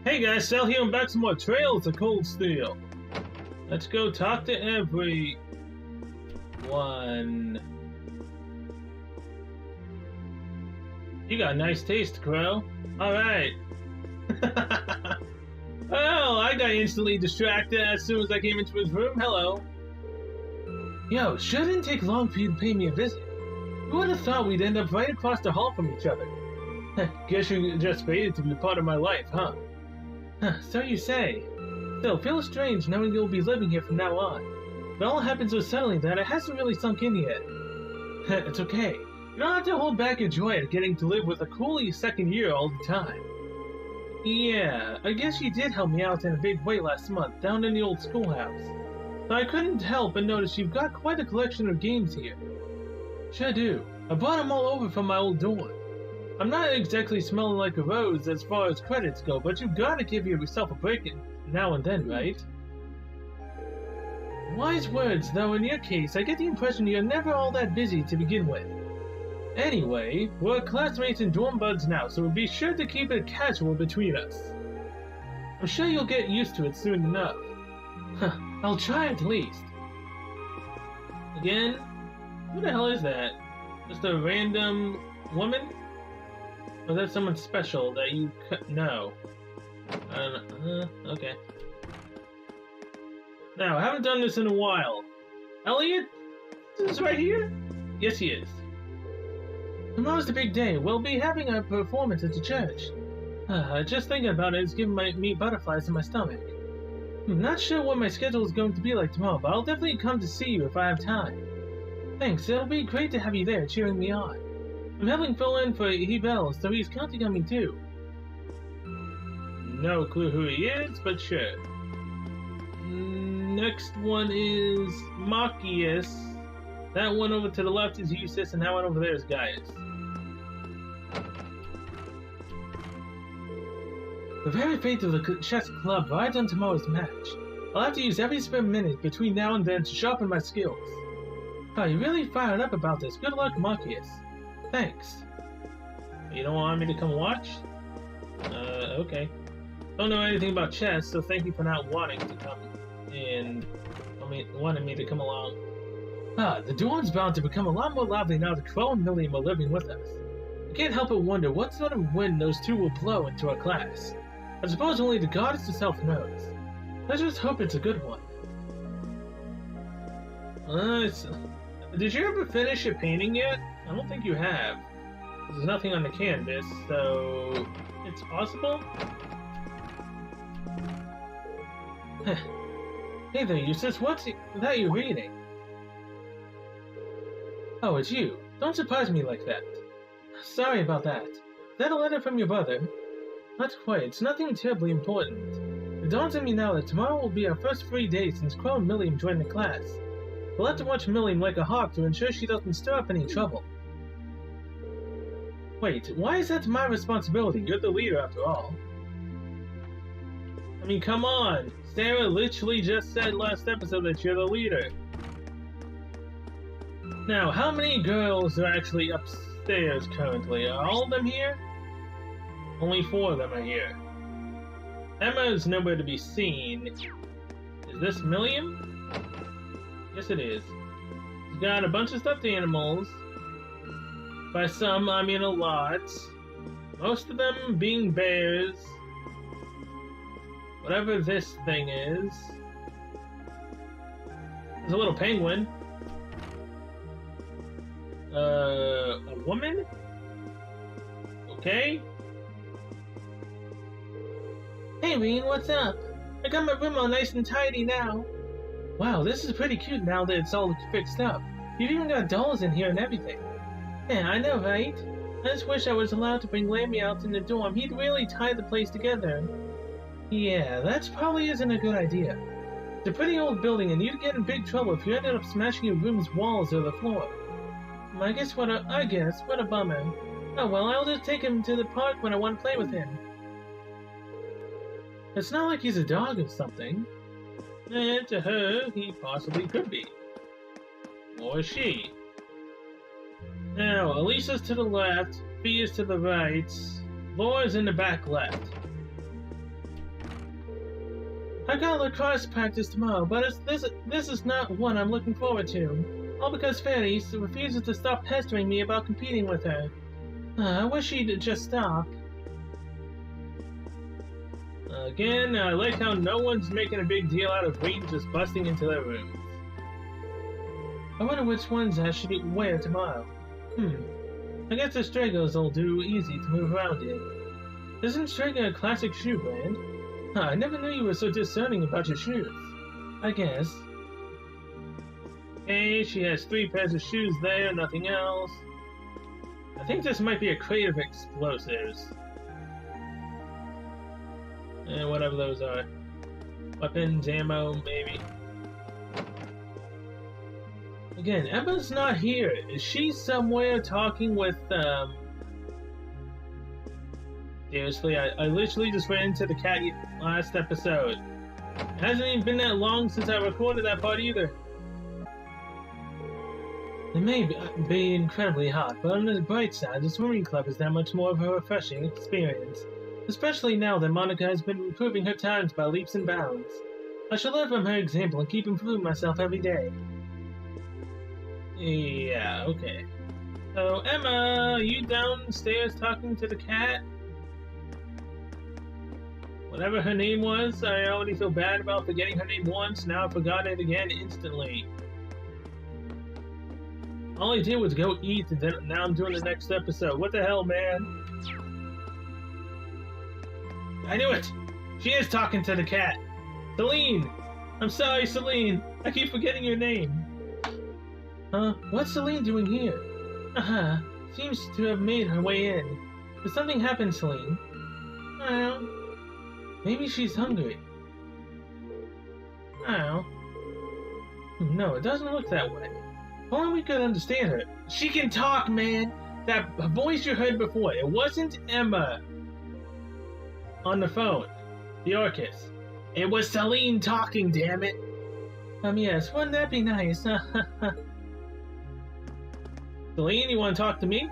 Hey guys, Sal here and back some more Trails of Cold Steel. Let's go talk to everyone. You got nice taste, Crow. Alright. Oh, I got instantly distracted as soon as I came into his room. Hello. Yo, shouldn't take long for you to pay me a visit. Who would have thought we'd end up right across the hall from each other? Guess you just waited to be part of my life, huh? So you say. Still, feels strange knowing you'll be living here from now on. It all happened so suddenly that it hasn't really sunk in yet. It's okay. You don't have to hold back your joy at getting to live with a cool second year all the time. Yeah, I guess you did help me out in a big way last month down in the old schoolhouse. So I couldn't help but notice you've got quite a collection of games here. Sure do. I brought them all over from my old dorm. I'm not exactly smelling like a rose as far as credits go, but you've got to give yourself a break now and then, right? Wise words, though in your case, I get the impression you're never all that busy to begin with. Anyway, we're classmates and dorm buds now, so be sure to keep it casual between us. I'm sure you'll get used to it soon enough. I'll try at least. Again? Who the hell is that? Just a random woman? Or is that someone special that you know? I don't know. Okay. Now, I haven't done this in a while. Elliot? Is this right here? Yes, he is. Tomorrow's the big day. We'll be having a performance at the church. Just thinking about it is giving me butterflies in my stomach. I'm not sure what my schedule is going to be like tomorrow, but I'll definitely come to see you if I have time. Thanks, it'll be great to have you there cheering me on. I'm helping fill in for Hebel, so he's counting on me too. No clue who he is, but sure. Next one is Machias. That one over to the left is Eustace, and that one over there is Gaius. The very fate of the chess club rides on tomorrow's match. I'll have to use every spare minute between now and then to sharpen my skills. Oh, you're really fired up about this. Good luck, Machias. Thanks. You don't want me to come watch? Okay. Don't know anything about chess, so thank you for not wanting to come and wanting me to come along. The dorm's bound to become a lot more lively now that Crow and Milliam are living with us. I can't help but wonder what sort of wind those two will blow into our class. I suppose only the goddess herself knows. Let's just hope it's a good one. Did you ever finish your painting yet? I don't think you have. There's nothing on the canvas, so it's possible? Hey there, Eustace, what's that you're reading? Oh, it's you. Don't surprise me like that. Sorry about that. Is that a letter from your brother? Not quite. It's nothing terribly important. It dawns on me now that tomorrow will be our first free day since Crow and Milliam joined the class. We'll have to watch Milliam like a hawk to ensure she doesn't stir up any trouble. Wait, why is that my responsibility? You're the leader after all. I mean, come on! Sarah literally just said last episode that you're the leader. Now, how many girls are actually upstairs currently? Are all of them here? Only 4 of them are here. Emma is nowhere to be seen. Is this Milliam? Yes, it is. He's got a bunch of stuffed animals. By some, I mean a lot. Most of them being bears. Whatever this thing is. There's a little penguin. A woman? Okay. Hey, Reen, what's up? I got my room all nice and tidy now. Wow, this is pretty cute now that it's all fixed up. You've even got dolls in here and everything. Yeah, I know, right? I just wish I was allowed to bring Lammy out in the dorm. He'd really tie the place together. Yeah, that probably isn't a good idea. It's a pretty old building, and you'd get in big trouble if you ended up smashing your room's walls or the floor. I guess what a bummer. Oh well, I'll just take him to the park when I want to play with him. It's not like he's a dog or something. To her, he possibly could be. Or she. Now, Elisa's to the left, Fia's to the right, Laura's in the back left. I got lacrosse practice tomorrow, but this is not one I'm looking forward to. All because Fanny refuses to stop pestering me about competing with her. I wish she'd just stop. Again, I like how no one's making a big deal out of Wayne just busting into their rooms. I wonder which ones I should wear tomorrow. I guess the Stragos will do easy to move around in. Isn't Strago a classic shoe brand? I never knew you were so discerning about your shoes. I guess. Hey, she has 3 pairs of shoes there, nothing else. I think this might be a crate of explosives. Whatever those are. Weapons, ammo, maybe. Again, Emma's not here. Is she somewhere talking with, Seriously, I literally just ran into the cat last episode. It hasn't even been that long since I recorded that part either. It may be incredibly hot, but on the bright side, the swimming club is that much more of a refreshing experience. Especially now that Monica has been improving her times by leaps and bounds. I shall learn from her example and keep improving myself every day. Yeah, okay. So, Emma, are you downstairs talking to the cat? Whatever her name was, I already feel bad about forgetting her name once, now I forgot it again instantly. All I did was go eat, and then now I'm doing the next episode. What the hell, man? I knew it! She is talking to the cat! Celine! I'm sorry, Celine! I keep forgetting your name! Huh? What's Celine doing here? Seems to have made her way in. Did something happen, Celine? I don't know. Maybe she's hungry. I don't know. No, it doesn't look that way. If only we could understand her. She can talk, man! That voice you heard before, it wasn't Emma on the phone. The Orcus. It was Celine talking, damn it! Yes, wouldn't that be nice? Celine, you want to talk to me?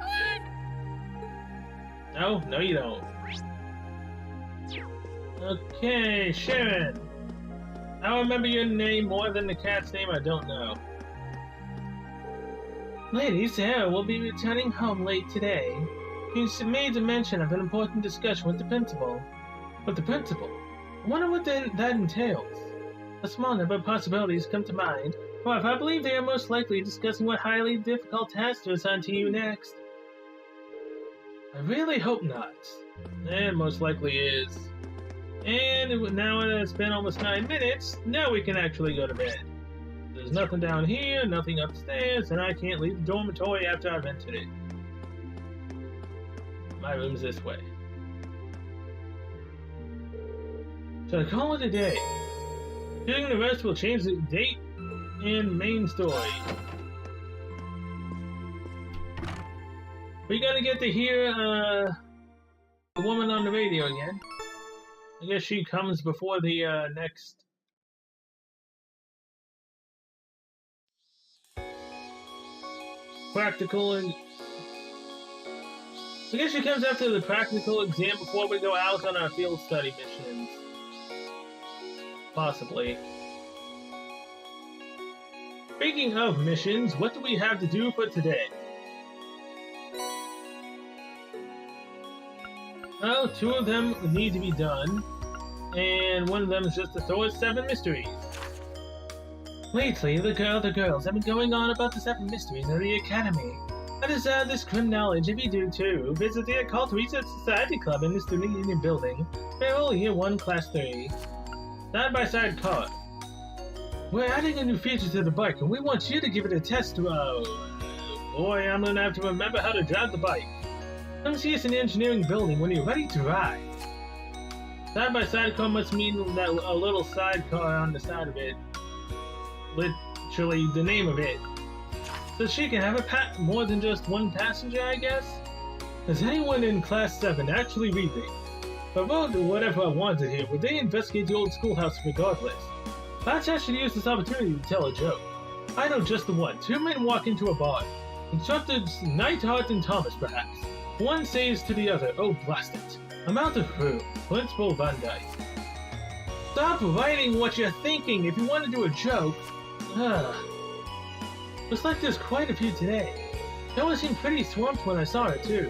No, no you don't. Okay, Sharon. I remember your name more than the cat's name I don't know. Lady Sarah will be returning home late today. She made a mention of an important discussion with the principal. With the principal? I wonder what that entails. A small number of possibilities come to mind. However, I believe they are most likely discussing what highly difficult task to assign to you next. I really hope not. And most likely is. And now that it's been almost 9 minutes, now we can actually go to bed. There's nothing down here, nothing upstairs, and I can't leave the dormitory after I've entered it. My room's this way. Should I call it a day? Doing the rest will change the date and main story. We gotta get to hear the woman on the radio again. I guess she comes before the next. Practical and I guess she comes after the practical exam before we go out on our field study missions. Possibly. Speaking of missions, what do we have to do for today? Well, 2 of them need to be done, and one of them is just to sort 7 mysteries. Lately, the girls have been going on about the 7 mysteries of the Academy. I desire this grim knowledge if you do too. Visit the Occult Research Society Club in the Student Union Building. Farewell, Year 1, Class 3. Side-by-side car. We're adding a new feature to the bike, and we want you to give it a test. Boy, I'm gonna have to remember how to drive the bike. Come see us in the engineering building when you're ready to ride. Side-by-side car must mean that a little sidecar on the side of it. Literally the name of it. So she can have more than just one passenger, I guess? Is anyone in Class 7 actually reading? If I wrote whatever I wanted here, would they investigate the old schoolhouse regardless? Perhaps I should use this opportunity to tell a joke. I know just the one. 2 men walk into a bar. Instructors Neidhart and Thomas, perhaps. One says to the other, "Oh, blast it. I'm out of room." Principal Van Dyke. Stop writing what you're thinking if you want to do a joke. Ugh. Looks like there's quite a few today. Noah seemed pretty swamped when I saw her too.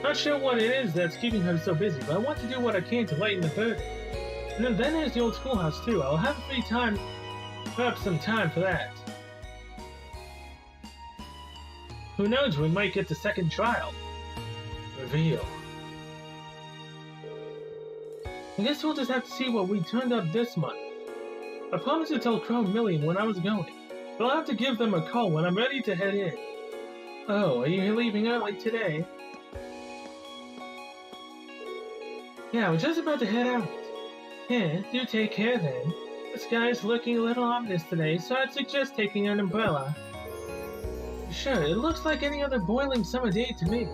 Not sure what it is that's keeping her so busy, but I want to do what I can to lighten the burden. And then there's the old schoolhouse too. I'll have free time, perhaps some time for that. Who knows, we might get the second trial. Reveal. I guess we'll just have to see what we turned up this month. I promised to tell Crow Million when I was going, but I'll have to give them a call when I'm ready to head in. Oh, are you leaving early today? Yeah, we're just about to head out. Yeah, do take care then. The sky's looking a little ominous today, so I'd suggest taking an umbrella. Sure, it looks like any other boiling summer day to me.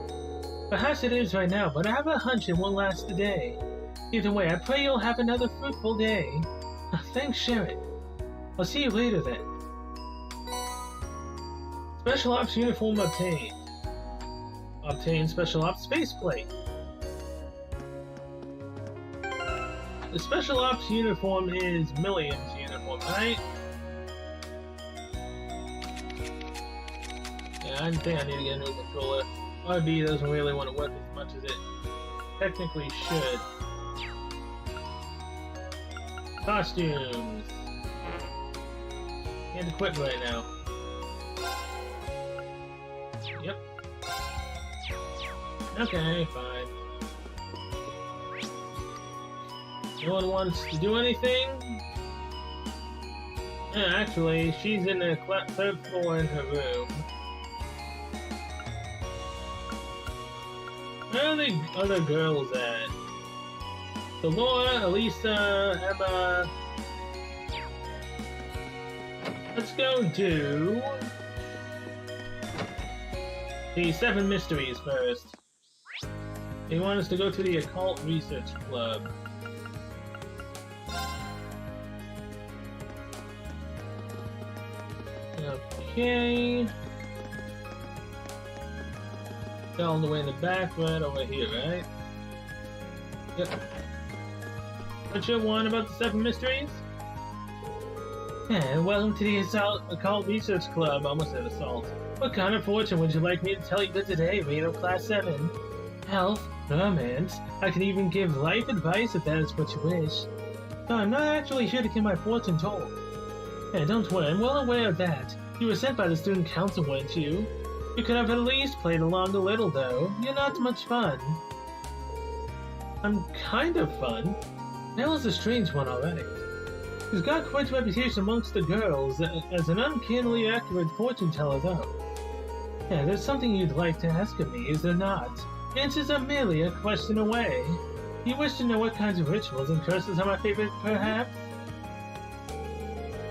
Perhaps it is right now, but I have a hunch it won't last a day. Either way, I pray you'll have another fruitful day. Thanks, Sharon. I'll see you later then. Special Ops uniform obtained. Obtain Special Ops faceplate. The Special Ops uniform is Million's uniform, right? Yeah, I think I need to get a new controller. RB doesn't really want to work as much as it technically should. Costumes. Can't equip right now. Yep. Okay, fine. No one wants to do anything? Yeah, actually, she's in the third floor in her room. Where are the other girls at? So Laura, Elisa, Emma... Let's go do... the 7 mysteries first. They want us to go to the Occult Research Club. Okay. All the way in the back, right over here, right? Yep. What you want about the 7 mysteries? Yeah, welcome to the Occult Research Club. I almost said assault. What kind of fortune would you like me to tell you today, Reno Class 7? Health, romance, I can even give life advice if that is what you wish. No, I'm not actually here to get my fortune told. Yeah, don't worry, I'm well aware of that. You were sent by the student council, weren't you? You could have at least played along a little, though. You're not much fun. I'm kind of fun. Nell's a strange one already. He's got quite a reputation amongst the girls as an uncannily accurate fortune teller, though. Yeah, there's something you'd like to ask of me, is there not? Answers are merely a question away. You wish to know what kinds of rituals and curses are my favorite, perhaps?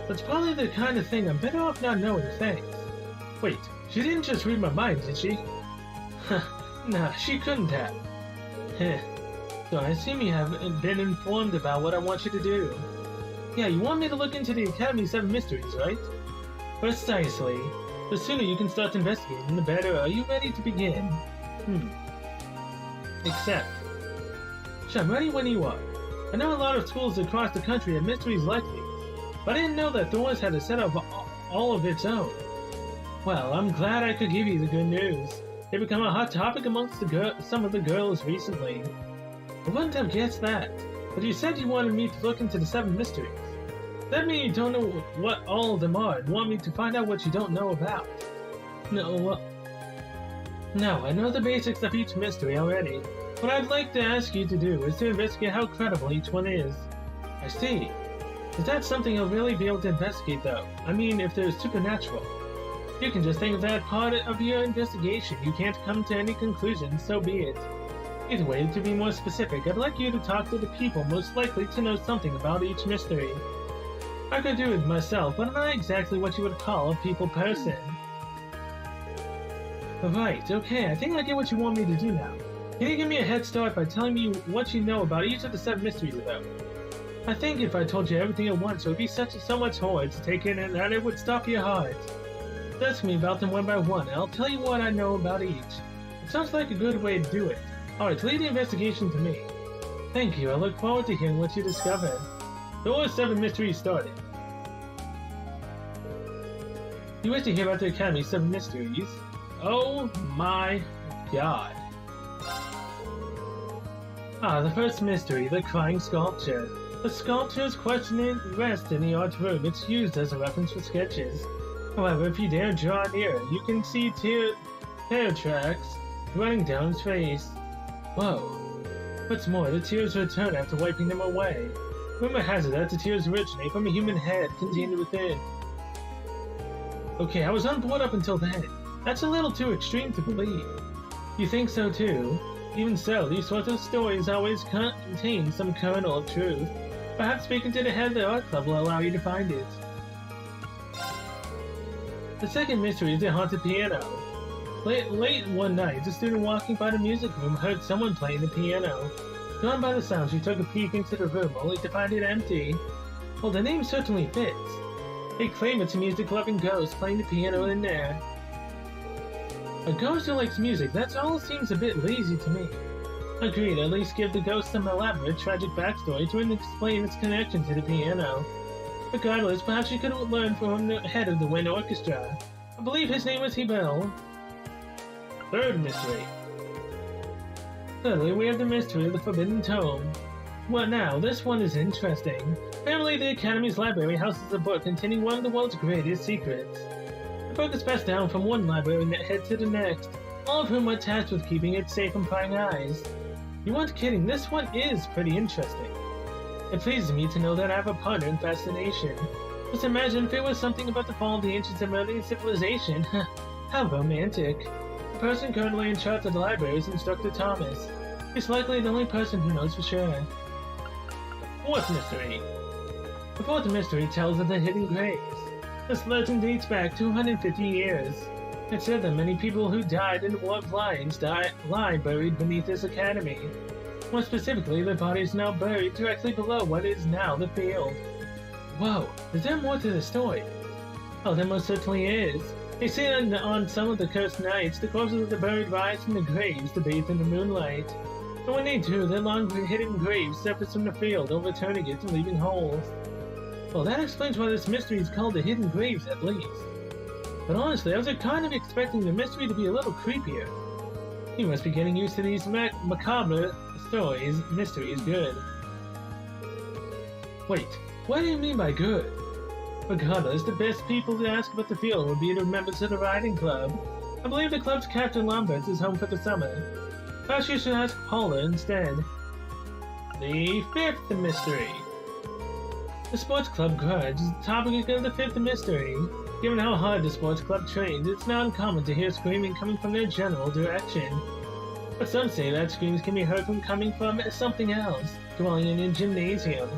That's probably the kind of thing I'm better off not knowing, thanks. Wait, she didn't just read my mind, did she? Nah, she couldn't have. Heh. So I assume you have been informed about what I want you to do. Yeah, you want me to look into the Academy 7 mysteries, right? Precisely. The sooner you can start investigating, the better. Are you ready to begin? Except. Sure, I'm ready when you are. I know a lot of schools across the country have mysteries like these, but I didn't know that Thorns had a set of all of its own. Well, I'm glad I could give you the good news. They've become a hot topic amongst some of the girls recently. I wouldn't have guessed that, but you said you wanted me to look into the 7 mysteries. Does that mean you don't know what all of them are and want me to find out what you don't know about? No, I know the basics of each mystery already. What I'd like to ask you to do is to investigate how credible each one is. I see. Is that something you'll really be able to investigate, though? I mean, if there's supernatural. You can just think of that part of your investigation. You can't come to any conclusion, so be it. Either way, to be more specific, I'd like you to talk to the people most likely to know something about each mystery. I could do it myself, but I'm not exactly what you would call a people person. Right, okay, I think I get what you want me to do now. Can you give me a head start by telling me what you know about each of the 7 mysteries about? I think if I told you everything at once, it would be so much hard to take in and that it would stop your heart. Ask me about them one by one, and I'll tell you what I know about each. It sounds like a good way to do it. Alright, lead the investigation to me. Thank you, I look forward to hearing what you discover. Door 7 mysteries started. You wish to hear about the Academy's 7 mysteries? Oh my god. Ah, the first mystery, the crying sculpture. The sculpture's question rests in the art room. It's used as a reference for sketches. However, if you dare draw near, you can see tear tracks running down his face. Whoa. What's more, the tears return after wiping them away. Rumor has it that the tears originate from a human head contained within. Okay, I was on board up until then. That's a little too extreme to believe. You think so too? Even so, these sorts of stories always contain some kernel of truth. Perhaps speaking to the head of the art club will allow you to find it. The second mystery is the haunted piano. Late one night, a student walking by the music room heard someone playing the piano. Drawn by the sound, she took a peek into the room, only to find it empty. Well, the name certainly fits. They claim it's a music-loving ghost playing the piano in there. A ghost who likes music, that all seems a bit lazy to me. Agreed, at least give the ghost some elaborate, tragic backstory to explain its connection to the piano. Regardless, perhaps you could learn from the head of the Wind Orchestra. I believe his name was Hebel. Third mystery. Thirdly, we have the mystery of the Forbidden Tome. Well now, this one is interesting. Apparently the Academy's library houses a book containing one of the world's greatest secrets. The book is passed down from one library head to the next, all of whom are tasked with keeping it safe from prying eyes. You aren't kidding, this one is pretty interesting. It pleases me to know that I have a partner in fascination. Just imagine if it was something about the fall of the ancient Sumerian civilization. How romantic. The person currently in charge of the library is Instructor Thomas. He's likely the only person who knows for sure. Fourth mystery. The fourth mystery tells of the hidden graves. This legend dates back 250 years. It said that many people who died in the War of Lions lie buried beneath this academy. More specifically, their bodies are now buried directly below what is now the field. Whoa, is there more to the story? Oh, there most certainly is. They say that on some of the cursed nights, the corpses of the buried rise from the graves to bathe in the moonlight. And when they do, their long hidden graves surface from the field, overturning it and leaving holes. Well, that explains why this mystery is called the Hidden Graves, at least. But honestly, I was kind of expecting the mystery to be a little creepier. You must be getting used to these macabre stories. Mystery is good. Wait, what do you mean by good? Regardless, the best people to ask about the field would be the members of the riding club. I believe the club's captain Lambert is home for the summer. Perhaps you should ask Paula instead. The fifth mystery. The sports club grudge is the topic of the fifth mystery. Given how hard the sports club trains, it's not uncommon to hear screaming coming from their general direction. But some say that screams can be heard from coming from something else, dwelling in a gymnasium.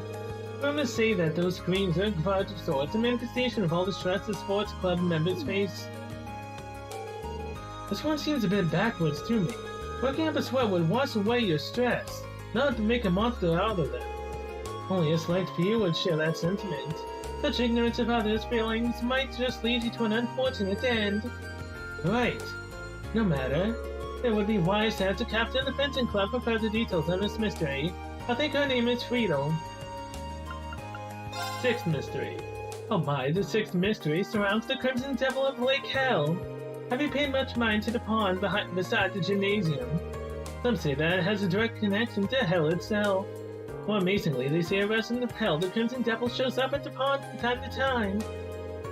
Rumors say that those screams are a grudge of sorts, a manifestation of all the stress the sports club members face. This one seems a bit backwards to me. Working up a sweat would wash away your stress, not to make a monster out of them. Only a select few would share that sentiment. Such ignorance of others' feelings might just lead you to an unfortunate end. Right. No matter. It would be wise to have the captain of the fencing club for further details on this mystery. I think her name is Friedel. Sixth mystery. Oh my, the sixth mystery surrounds the Crimson Devil of Lake Hell. Have you paid much mind to the pond beside the gymnasium? Some say that it has a direct connection to Hell itself. More amazingly, they say arresting the Hell, the Crimson Devil shows up at the pond from time to time.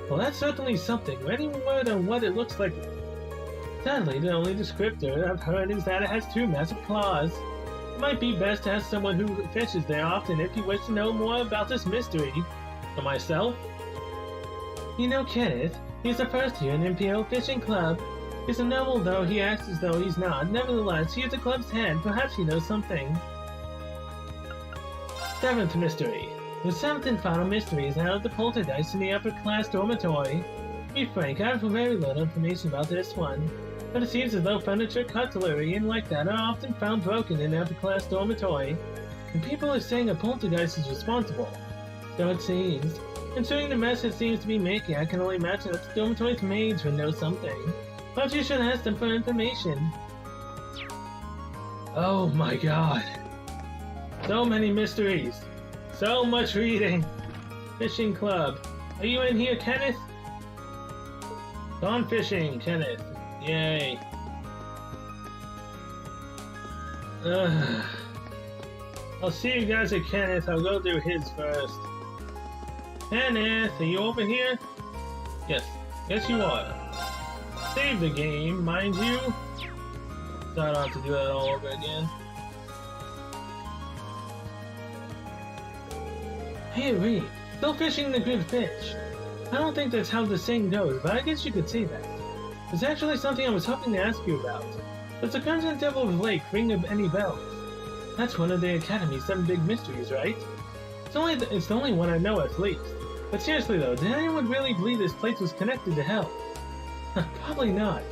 Well, that's certainly something. Any word on what it looks like? Sadly, the only descriptor I've heard is that it has two massive claws. It might be best to ask someone who fishes there often if you wish to know more about this mystery. For myself? You know Kenneth. He's the first here in the Imperial Fishing Club. He's a noble, though he acts as though he's not. Nevertheless, he is the club's head. Perhaps he knows something. Seventh mystery. The seventh and final mystery is out of the poltergeist in the upper-class dormitory. To be frank, I have very little information about this one, but it seems as though furniture, cutlery, and like that are often found broken in the upper-class dormitory, and people are saying a poltergeist is responsible. So it seems. Considering the mess it seems to be making, I can only imagine that the dormitory's maids would know something. But you should ask them for information. Oh my god. So many mysteries. So much reading. Fishing club. Are you in here, Kenneth? Gone fishing, Kenneth. Yay. I'll see you guys at Kenneth. I'll go do his first. Kenneth, are you over here? Yes. Yes, you are. Save the game, mind you. So I don't have to do that all over again. Hey, Reed. Still fishing the good fish. I don't think that's how the saying goes, but I guess you could say that. It's actually something I was hoping to ask you about. Does the Crimson Devil Lake ring any bells? That's one of the Academy's 7 big mysteries, right? It's the only one I know at least. But seriously though, did anyone really believe this place was connected to hell? Probably not.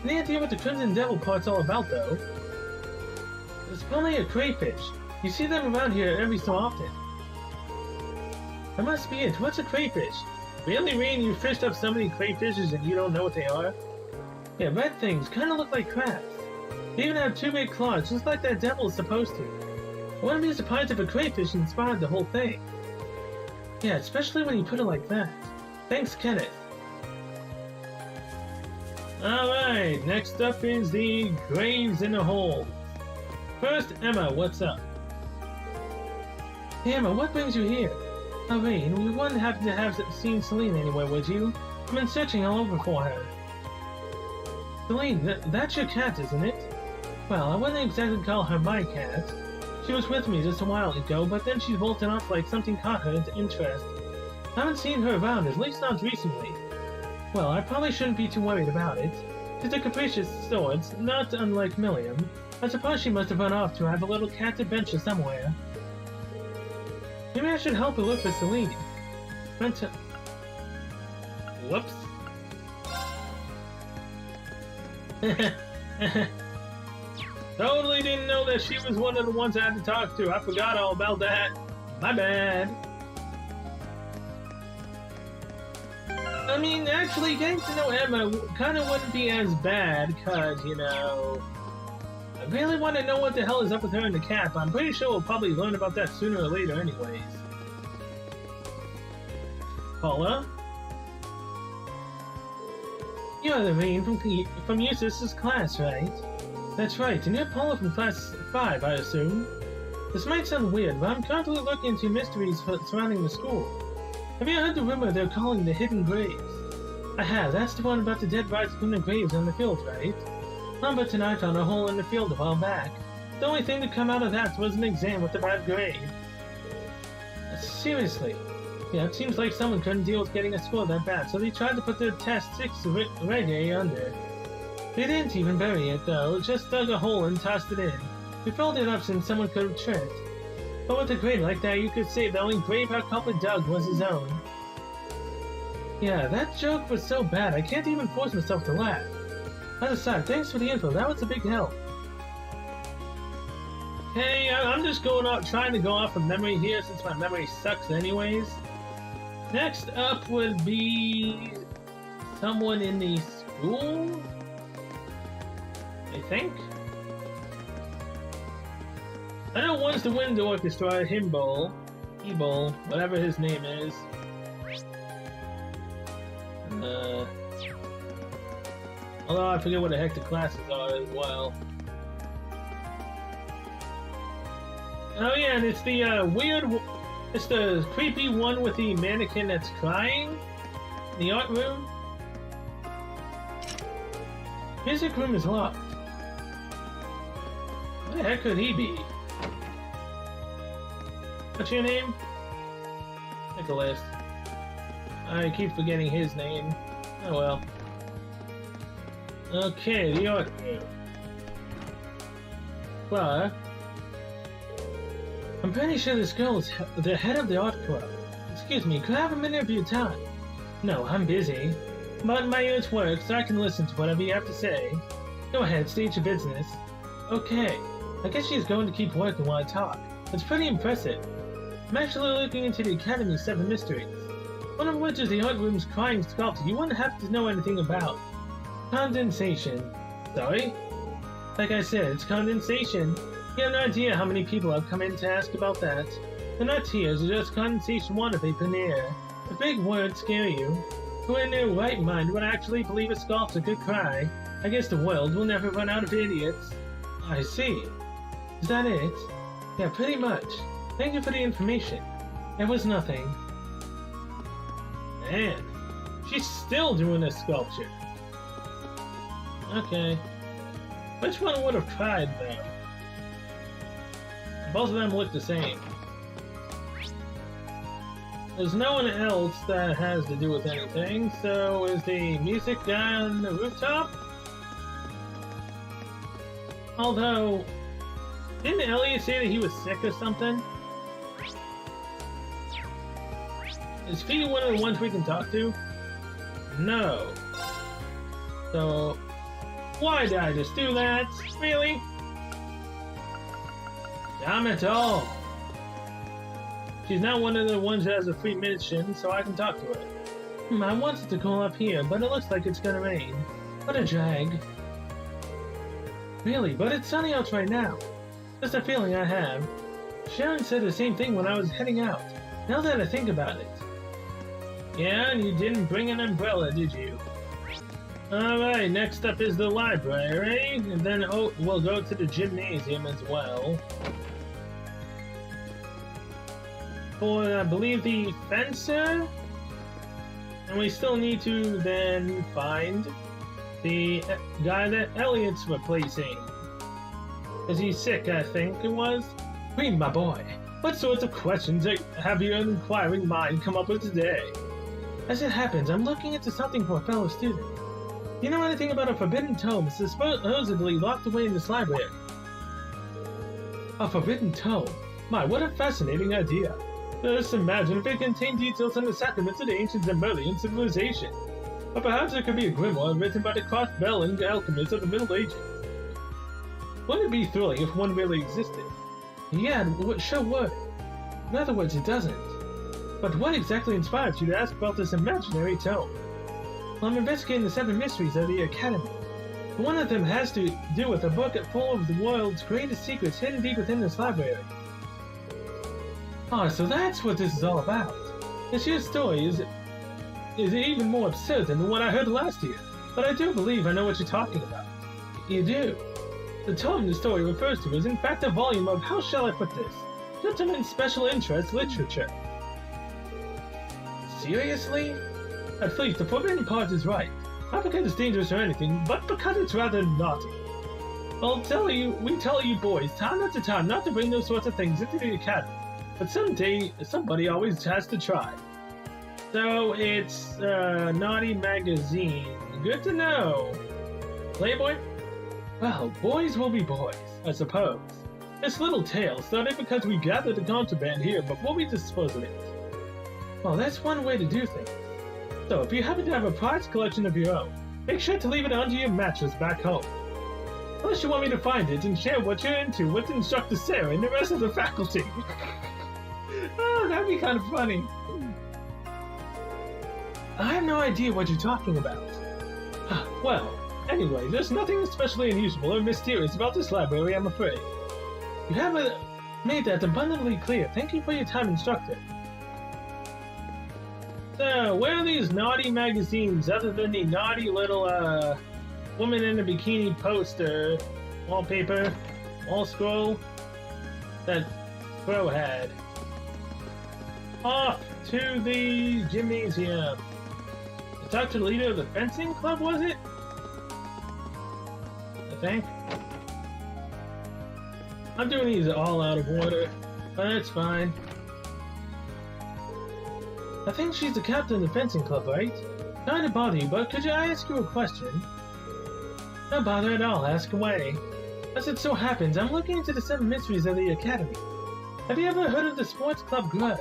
Any idea what the Crimson Devil part's all about though? It's probably a crayfish. You see them around here every so often. That must be it. What's a crayfish? Really, Reen? You fished up so many crayfishes and you don't know what they are? Yeah, red things. Kinda look like crabs. They even have 2 big claws, just like that devil is supposed to. I wouldn't be surprised if a crayfish inspired the whole thing. Yeah, especially when you put it like that. Thanks, Kenneth. Alright, next up is the graves in the hole. First, Emma, what's up? Hey, Emma, what brings you here? Oh, Reen, you wouldn't happen to have seen Celine anywhere, would you? I've been searching all over for her. Celine, that's your cat, isn't it? Well, I wouldn't exactly call her my cat. She was with me just a while ago, but then she bolted off like something caught her interest. I haven't seen her around, at least not recently. Well, I probably shouldn't be too worried about it. She's a capricious sort, not unlike Milliam. I suppose she must have run off to have a little cat adventure somewhere. Maybe I should help her look for Celine. Whoops. Totally didn't know that she was one of the ones I had to talk to. I forgot all about that. My bad. I mean, actually, getting to know Emma kind of wouldn't be as bad, cause, you know, I really want to know what the hell is up with her and the cat, but I'm pretty sure we'll probably learn about that sooner or later anyways. Paula? You're the Reen from Eustace's class, right? That's right, and you're Paula from class 5, I assume? This might sound weird, but I'm currently looking into mysteries surrounding the school. Have you heard the rumor they're calling the Hidden Graves? I have. That's the one about the dead bodies from the graves on the field, right? But tonight found a hole in the field a while back. The only thing to come out of that was an exam with the bad grade. Seriously? Yeah, it seems like someone couldn't deal with getting a score that bad, so they tried to put the test 6 reggae under. They didn't even bury it, though. Just dug a hole and tossed it in. We filled it up since someone could have tripped. But with a grade like that, you could say the only grave our culprit dug was his own. Yeah, that joke was so bad, I can't even force myself to laugh. Other side, thanks for the info, that was a big help. Hey, I'm just trying to go off of memory here since my memory sucks anyways. Next up would be someone in the school, I think. I know one's the wind orchestra, Himbo, whatever his name is. Although I forget what the heck the classes are as well. Oh yeah, and it's the it's the creepy one with the mannequin that's crying in the art room. Music room is locked. Where the heck could he be? What's your name? Nicholas. I keep forgetting his name. Oh well. Okay, the art room. Well, I'm pretty sure this girl is the head of the art club. Excuse me, could I have a minute of your time? No, I'm busy. But my ears work, so I can listen to whatever you have to say. Go ahead, state your business. Okay, I guess she's going to keep working while I talk. It's pretty impressive. I'm actually looking into the Academy's 7 mysteries. One of which is the art room's crying sculpture you wouldn't have to know anything about. Condensation. Sorry? Like I said, it's condensation. You have no idea how many people have come in to ask about that. They're not tears, they're just condensation water vapor in the air. The big words scare you. Who in their right mind would actually believe a sculptor could cry? I guess the world will never run out of idiots. I see. Is that it? Yeah, pretty much. Thank you for the information. It was nothing. Man, she's still doing this sculpture. Okay. Which one would have cried, though? Both of them look the same. There's no one else that has to do with anything, so is the music guy on the rooftop? Although, didn't Elliot say that he was sick or something? Is he one of the ones we can talk to? No. So, why did I just do that? Really? Damn it all! She's not one of the ones that has a free mission, so I can talk to her. I wanted to call up here, but it looks like it's gonna rain. What a drag. Really, but it's sunny out right now. Just a feeling I have. Sharon said the same thing when I was heading out, now that I think about it. Yeah, and you didn't bring an umbrella, did you? Alright, next up is the library, and then we'll go to the gymnasium as well. For, I believe, the fencer? And we still need to then find the guy that Elliot's replacing. Is he sick, I think it was? Green, my boy, what sorts of questions have your inquiring mind come up with today? As it happens, I'm looking into something for a fellow student. You know anything about a forbidden tome supposedly locked away in this library? A forbidden tome? My, what a fascinating idea. Just imagine if it contained details on the sacraments of the ancient Zamberlian civilization. Or perhaps it could be a grimoire written by the cross-belling alchemists of the Middle Ages. Wouldn't it be thrilling if one really existed? Yeah, sure would. In other words, it doesn't. But what exactly inspired you to ask about this imaginary tome? Well, I'm investigating the 7 mysteries of the Academy. One of them has to do with a book full of the world's greatest secrets hidden deep within this library. Ah, so that's what this is all about. This year's story is even more absurd than the one I heard last year, but I do believe I know what you're talking about. You do. The tome the story refers to is in fact a volume of, how shall I put this, gentlemen's special interest literature. Seriously? At least the forbidden part is right. Not because it's dangerous or anything, but because it's rather naughty. We tell you boys time after time not to bring those sorts of things into the academy. But someday, somebody always has to try. So, it's a naughty magazine. Good to know. Playboy? Well, boys will be boys, I suppose. This little tale started because we gathered the contraband here before we dispose of it. Well, that's one way to do things. So, if you happen to have a prized collection of your own, make sure to leave it under your mattress back home. Unless you want me to find it and share what you're into with Instructor Sarah and the rest of the faculty. Oh, that'd be kind of funny. I have no idea what you're talking about. Well, anyway, there's nothing especially unusual or mysterious about this library, I'm afraid. You have made that abundantly clear. Thank you for your time, Instructor. So, where are these naughty magazines other than the naughty little, woman in a bikini poster, wallpaper, wall scroll that Crow had? Off to the gymnasium. To talk to the leader of the fencing club, was it? I think. I'm doing these all out of order, but that's fine. I think she's the captain of the fencing club, right? Sorry to bother you, but could I ask you a question? No bother at all, ask away. As it so happens, I'm looking into the 7 mysteries of the Academy. Have you ever heard of the sports club Grudge?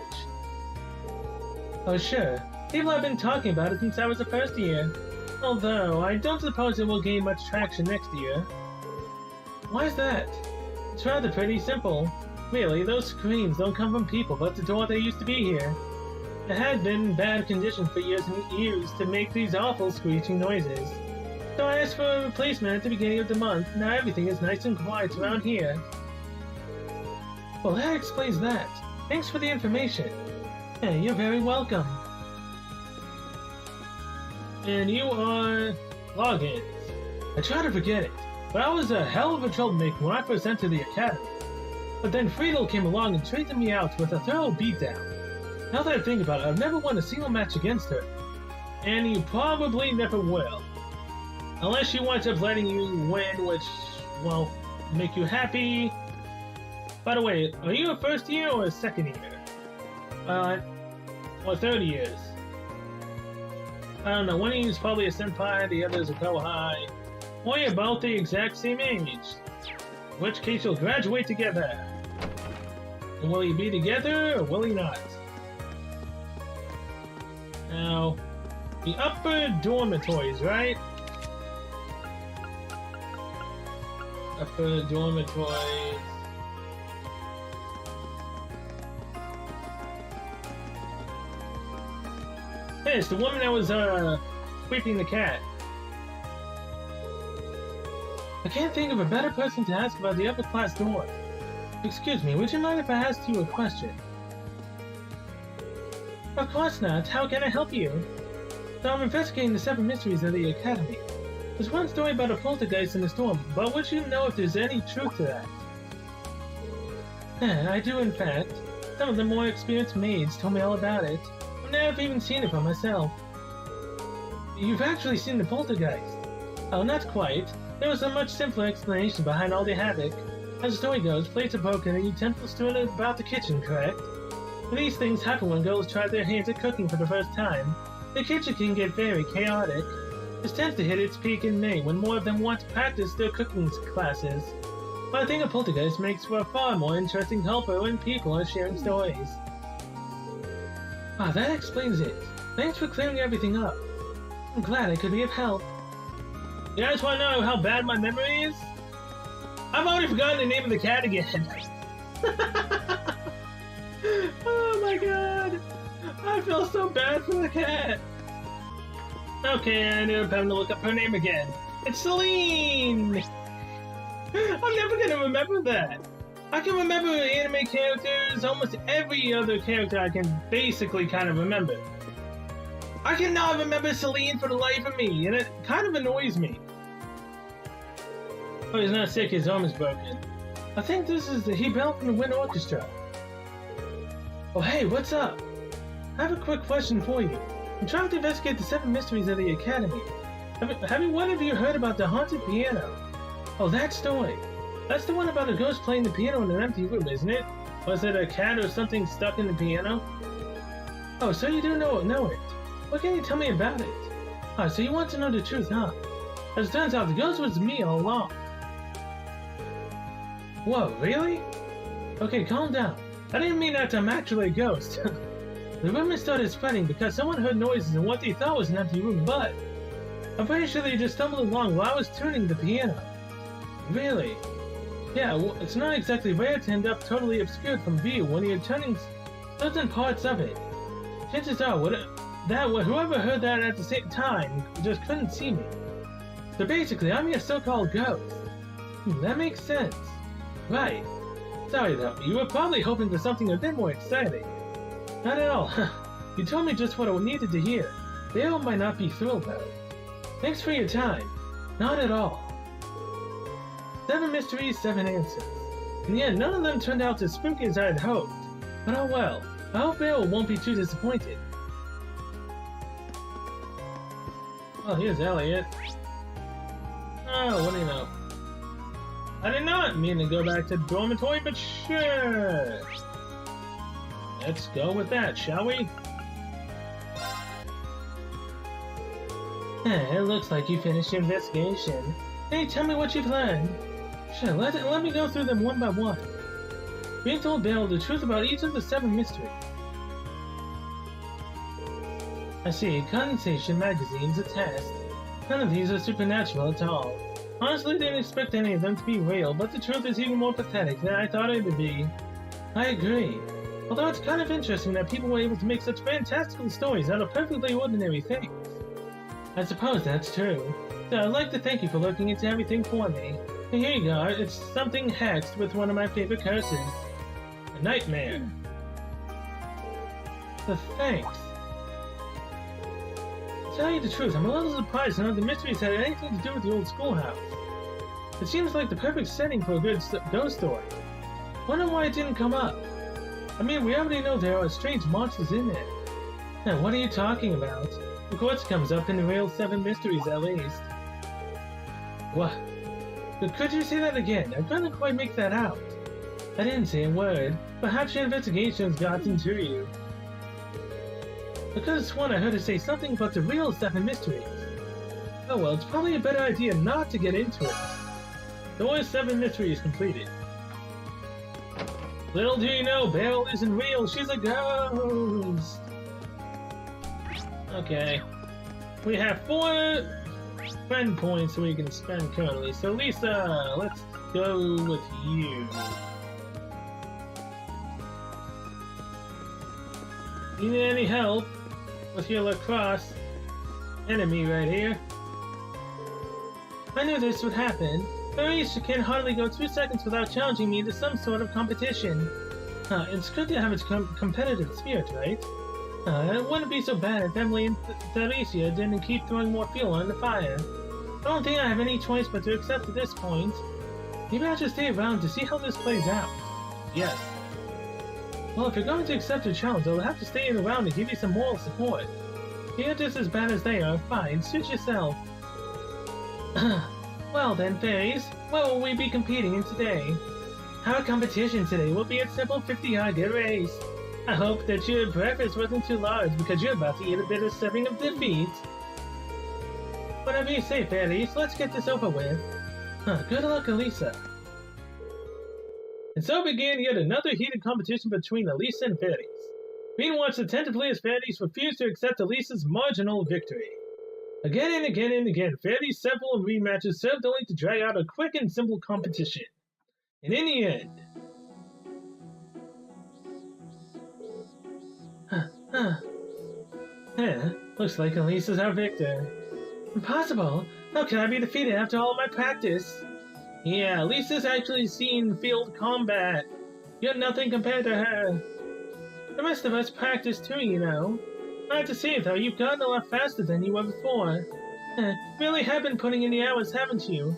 Oh sure, people have been talking about it since I was the first year. Although, I don't suppose it will gain much traction next year. Why is that? It's rather pretty simple. Really, those screams don't come from people but the door they used to be here. It had been in bad condition for years and years to make these awful screeching noises. So I asked for a replacement at the beginning of the month. Now everything is nice and quiet around here. Well, that explains that. Thanks for the information. Yeah, you're very welcome. And you are logins. I try to forget it, but I was a hell of a troublemaker when I first entered the academy. But then Friedel came along and straightened me out with a thorough beatdown. Now that I think about it, I've never won a single match against her. And you probably never will. Unless she winds up letting you win, which, well, make you happy. By the way, are you a first year or a second year? Or 30 years? I don't know, one of you is probably a senpai, the other is a kohai. Or you're both the exact same age. In which case you'll graduate together. And will you be together or will you not? Now, the upper dormitories, right? Upper dormitories. Hey, it's the woman that was sweeping the cat. I can't think of a better person to ask about the upper class door. Excuse me, would you mind if I asked you a question? Of course not. How can I help you? So I'm investigating the 7 mysteries of the Academy. There's one story about a poltergeist in the storm, but would you know if there's any truth to that? I do, in fact. Some of the more experienced maids told me all about it. I've never even seen it for myself. You've actually seen the poltergeist? Oh, not quite. There was a much simpler explanation behind all the havoc. As the story goes, plates are broken and utensils strewn about the kitchen, correct? When these things happen when girls try their hands at cooking for the first time, the kitchen can get very chaotic. This tends to hit its peak in May when more of them want to practice their cooking classes. But I think a poltergeist makes for a far more interesting helper when people are sharing stories. Ah, that explains it. Thanks for clearing everything up. I'm glad I could be of help. You guys want to know how bad my memory is? I've already forgotten the name of the cat again. Oh my god. I feel so bad for the cat. Okay, I ended up having to look up her name again. It's Celine! I'm never gonna remember that. I can remember anime characters, almost every other character I can basically kind of remember. I cannot remember Celine for the life of me, and it kind of annoys me. Oh, he's not sick, his arm is broken. I think this is the Hebel from the Wind Orchestra. Oh hey, what's up? I have a quick question for you. I'm trying to investigate the 7 mysteries of the Academy. Have you one of you heard about the haunted piano? Oh, that story. That's the one about a ghost playing the piano in an empty room, isn't it? Was it a cat or something stuck in the piano? Oh, so you do know it. What can you tell me about it? Oh, so you want to know the truth, huh? As it turns out, the ghost was me all along. Whoa, really? Okay, calm down. I didn't mean that I'm actually a ghost. The rumors started spreading because someone heard noises in what they thought was an empty room, but I'm pretty sure they just stumbled along while I was tuning the piano. Really? Yeah, well, it's not exactly rare to end up totally obscured from view when you're turning certain parts of it. Chances are whoever heard that at the same time just couldn't see me. So basically, I'm your so-called ghost. That makes sense. Right. Sorry though, you were probably hoping for something a bit more exciting. Not at all. You told me just what I needed to hear. They all might not be thrilled though. Thanks for your time. Not at all. 7 mysteries, 7 answers. In the end, none of them turned out as spooky as I had hoped. But oh well. I hope Bill won't be too disappointed. Oh, here's Elliot. Oh, what do you know? I did not mean to go back to the dormitory, but sure. Let's go with that, shall we? It looks like you finished your investigation. Hey, tell me what you've learned. Sure, let me go through them one by one. Being told Bill the truth about each of the 7 mysteries. I see, condensation magazines, a test. None of these are supernatural at all. Honestly, I didn't expect any of them to be real, but the truth is even more pathetic than I thought it would be. I agree. Although it's kind of interesting that people were able to make such fantastical stories out of perfectly ordinary things. I suppose that's true. So I'd like to thank you for looking into everything for me. And here you go, it's something hexed with one of my favorite curses. A nightmare. Thanks. To tell you the truth, I'm a little surprised none of the mysteries had anything to do with the old schoolhouse. It seems like the perfect setting for a good ghost story. Wonder why it didn't come up. I mean, we already know there are strange monsters in there. Now, what are you talking about? Of course it comes up in the real 7 mysteries, at least. What? Could you say that again? I couldn't quite make that out. I didn't say a word. Perhaps your investigation has gotten to you. I could have sworn I heard her say something about the real 7 mysteries. Oh well, it's probably a better idea not to get into it. There were 7 mysteries completed. Little do you know, Beryl isn't real, she's a ghost! Okay. We have 4 friend points we can spend currently, so Lisa, let's go with you. You need any help with your lacrosse enemy right here? I knew this would happen. Maurice can hardly go 2 seconds without challenging me to some sort of competition. It's good to have its competitive spirit, right? It wouldn't be so bad if Emily and Theresia didn't keep throwing more fuel on the fire. I don't think I have any choice but to accept at this point. Maybe I'll just stay around to see how this plays out. Yes. Well, if you're going to accept the challenge, I'll have to stay around to give you some moral support. If you're just as bad as they are, fine, suit yourself. Well then, fairies, what will we be competing in today? Our competition today will be a simple 50-yard race. I hope that your breakfast wasn't too large because you're about to eat a bitter serving of defeat. Whatever you say, fairies, let's get this over with. Good luck, Elisa. And so began yet another heated competition between Elisa and fairies. Being watched attentively as fairies refused to accept Elisa's marginal victory. Again and again and again, fairies' several rematches served only to drag out a quick and simple competition. And in the end... looks like Elisa's our victor. Impossible! How can I be defeated after all of my practice? Yeah, Lisa's actually seen field combat. You're nothing compared to her. The rest of us practice too, you know. I have to say, though, you've gotten a lot faster than you were before. Really have been putting in the hours, haven't you?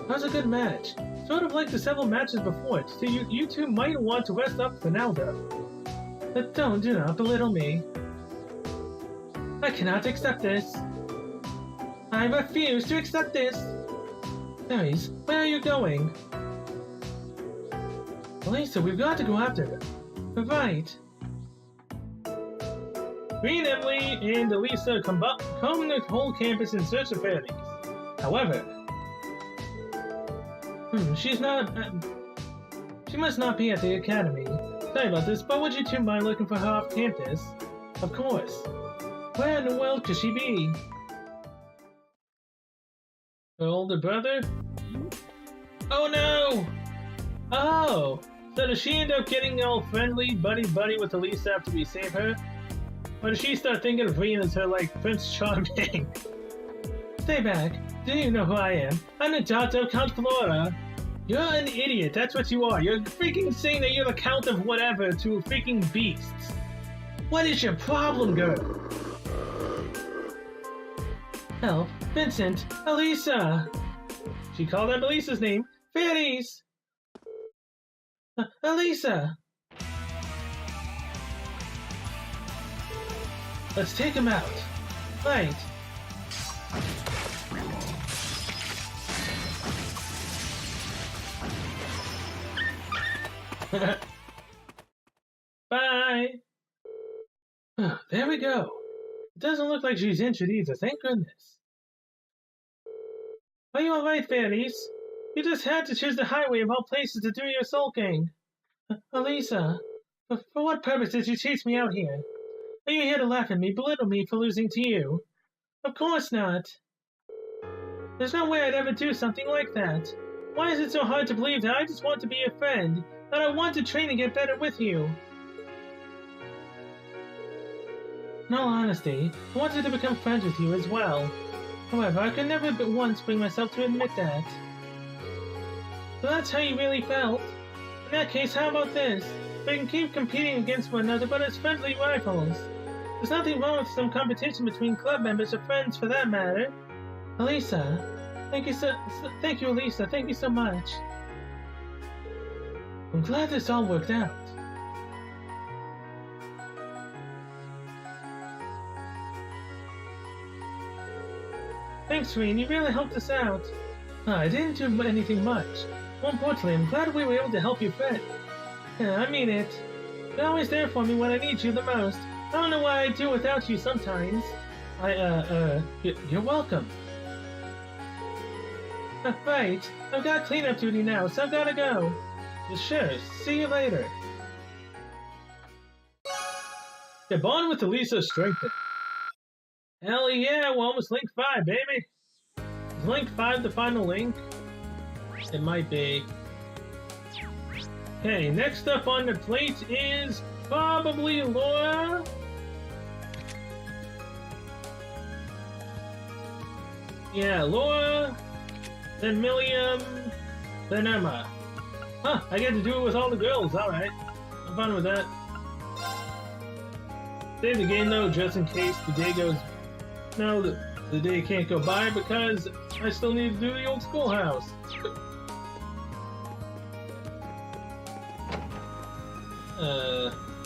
That was a good match. Sort of like the several matches before it, so you two might want to rest up for now, though. But do not belittle me. I cannot accept this. I refuse to accept this. Fairies, where are you going? Lisa, we've got to go after her. Right. Green, Emily, and Elisa comb the whole campus in search of fairies. However, she must not be at the academy. Sorry about this, but would you two mind looking for her off campus? Of course. Where in the world could she be? Her older brother? Oh no! Oh! So does she end up getting all friendly, buddy-buddy with Elisa after we save her? Or does she start thinking of Reen as her, like, Prince Charming? Stay back. Do you know who I am? I'm the daughter of Count Flora. You're an idiot, that's what you are. You're freaking saying that you're the Count of whatever to freaking beasts. What is your problem, girl? Help, Vincent, Elisa! She called out Elisa's name. Fairies! Elisa! Let's take him out. Right. Bye! There we go. It doesn't look like she's injured either, thank goodness. Are you alright, fairies? You just had to choose the highway of all places to do your sulking. Elisa, for what purpose did you chase me out here? Are you here to laugh at me, belittle me for losing to you? Of course not. There's no way I'd ever do something like that. Why is it so hard to believe that I just want to be your friend? That I want to train and get better with you? In all honesty, I wanted to become friends with you as well. However, I could never but once bring myself to admit that. So that's how you really felt? In that case, how about this? We can keep competing against one another, but as friendly rivals. There's nothing wrong with some competition between club members or friends for that matter. Elisa, thank you, Elisa. Thank you so much. I'm glad this all worked out. Thanks, Reen. You really helped us out. I didn't do anything much. More importantly, I'm glad we were able to help your friend. Yeah, I mean it. You're always there for me when I need you the most. I don't know why I do without you sometimes. You're welcome. Right. I've got cleanup duty now, so I've gotta go. Sure, see you later. The bond with Elisa strengthened. Hell yeah, we're almost link 5, baby. Is link 5 the final link? It might be. Okay, next up on the plate is probably Laura. Yeah, Laura, then Milliam, then Emma. Huh, I get to do it with all the girls, alright. I'm fine with that. Save the game though, just in case the day goes... No, the day can't go by because I still need to do the old schoolhouse.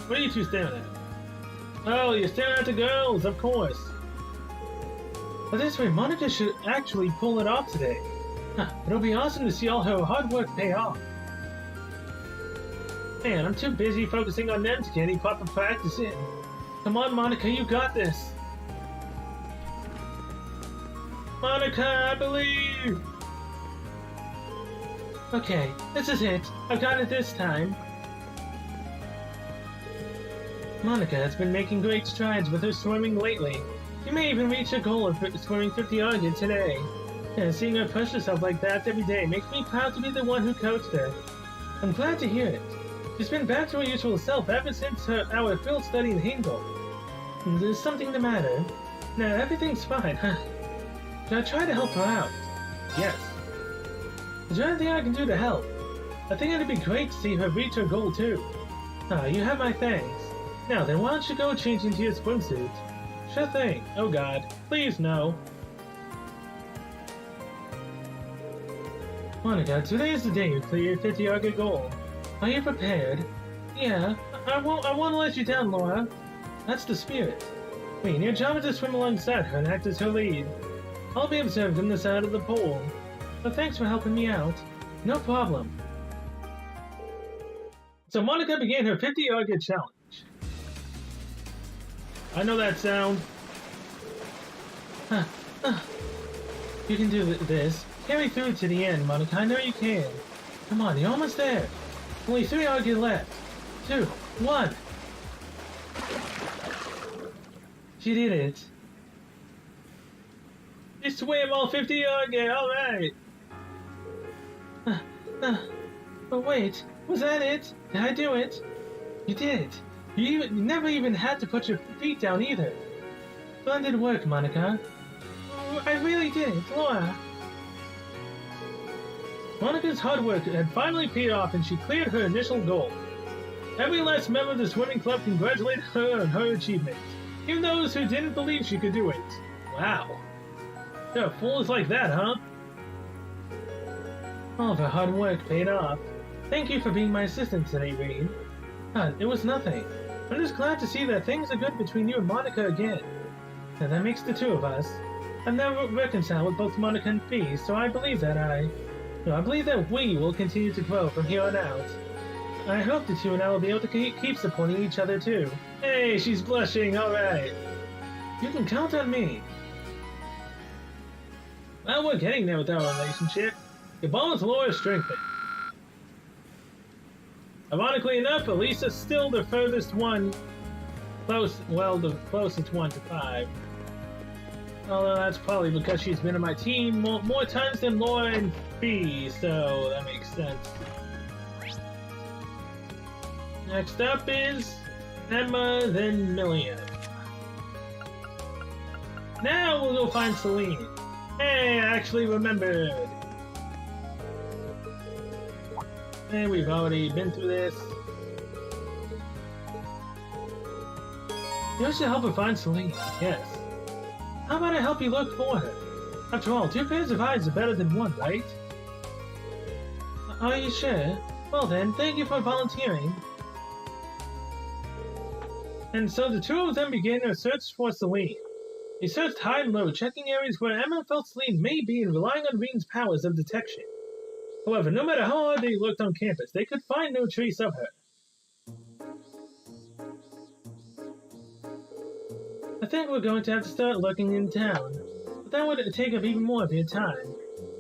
What are you two staring at? Oh, you're staring at the girls, of course. But this way, Monica should actually pull it off today. It'll be awesome to see all her hard work pay off. Man, I'm too busy focusing on them to get any proper practice in. Come on, Monica, you got this. Monica, I believe! Okay, this is it. I've got it this time. Monica has been making great strides with her swimming lately. She may even reach her goal of swimming 50 again today. And seeing her push herself like that every day makes me proud to be the one who coached her. I'm glad to hear it. She's been back to her usual self ever since our field study in Hingle. There's something the matter. No, everything's fine, huh? Should I try to help her out? Yes. Is there anything I can do to help? I think it'd be great to see her reach her goal too. You have my thanks. Now then, why don't you go change into your swimsuit? Sure thing. Oh god. Please, no. Monica, today is the day you clear your 50 goal. Are you prepared? Yeah. I won't let you down, Laura. That's the spirit. Queen, your job is to swim alongside her and act as her lead. I'll be observed on the side of the pool. But thanks for helping me out. No problem. So Monica began her 50 challenge. I know that sound. You can do this. Carry through to the end, Monica. I know you can. Come on, you're almost there. Only 3 left. 2, 1. She did it. You swam all 50 alright. But wait, was that it? Did I do it? You did it. You never even had to put your feet down either. Splendid work, Monica. I really did it, Laura. Monica's hard work had finally paid off and she cleared her initial goal. Every last member of the swimming club congratulated her on her achievement, even those who didn't believe she could do it. Wow. There are fools like that, huh? All of her hard work paid off. Thank you for being my assistant today, Reen. It was nothing. I'm just glad to see that things are good between you and Monica again. And that makes the two of us. I've never reconciled with both Monica and Fee, so I believe that I believe that we will continue to grow from here on out. I hope the two and I will be able to keep supporting each other too. Hey, she's blushing, alright. You can count on me. Well, we're getting there with our relationship. Your bond with Laura is strengthened. Ironically enough, Elisa's still the furthest one. The closest one to 5. Although that's probably because she's been on my team more times than Laura and Fee, so that makes sense. Next up is Emma, then Milliam. Now we'll go find Celine. Hey, I actually remembered. Hey, we've already been through this. You should help her find Celine, yes. How about I help you look for her? After all, 2 pairs of eyes are better than 1, right? Are you sure? Well then, thank you for volunteering. And so the 2 of them began their search for Celine. They searched high and low, checking areas where Emma felt Celine may be and relying on Reen's powers of detection. However, no matter how hard they looked on campus, they could find no trace of her. I think we're going to have to start looking in town, but that would take up even more of your time.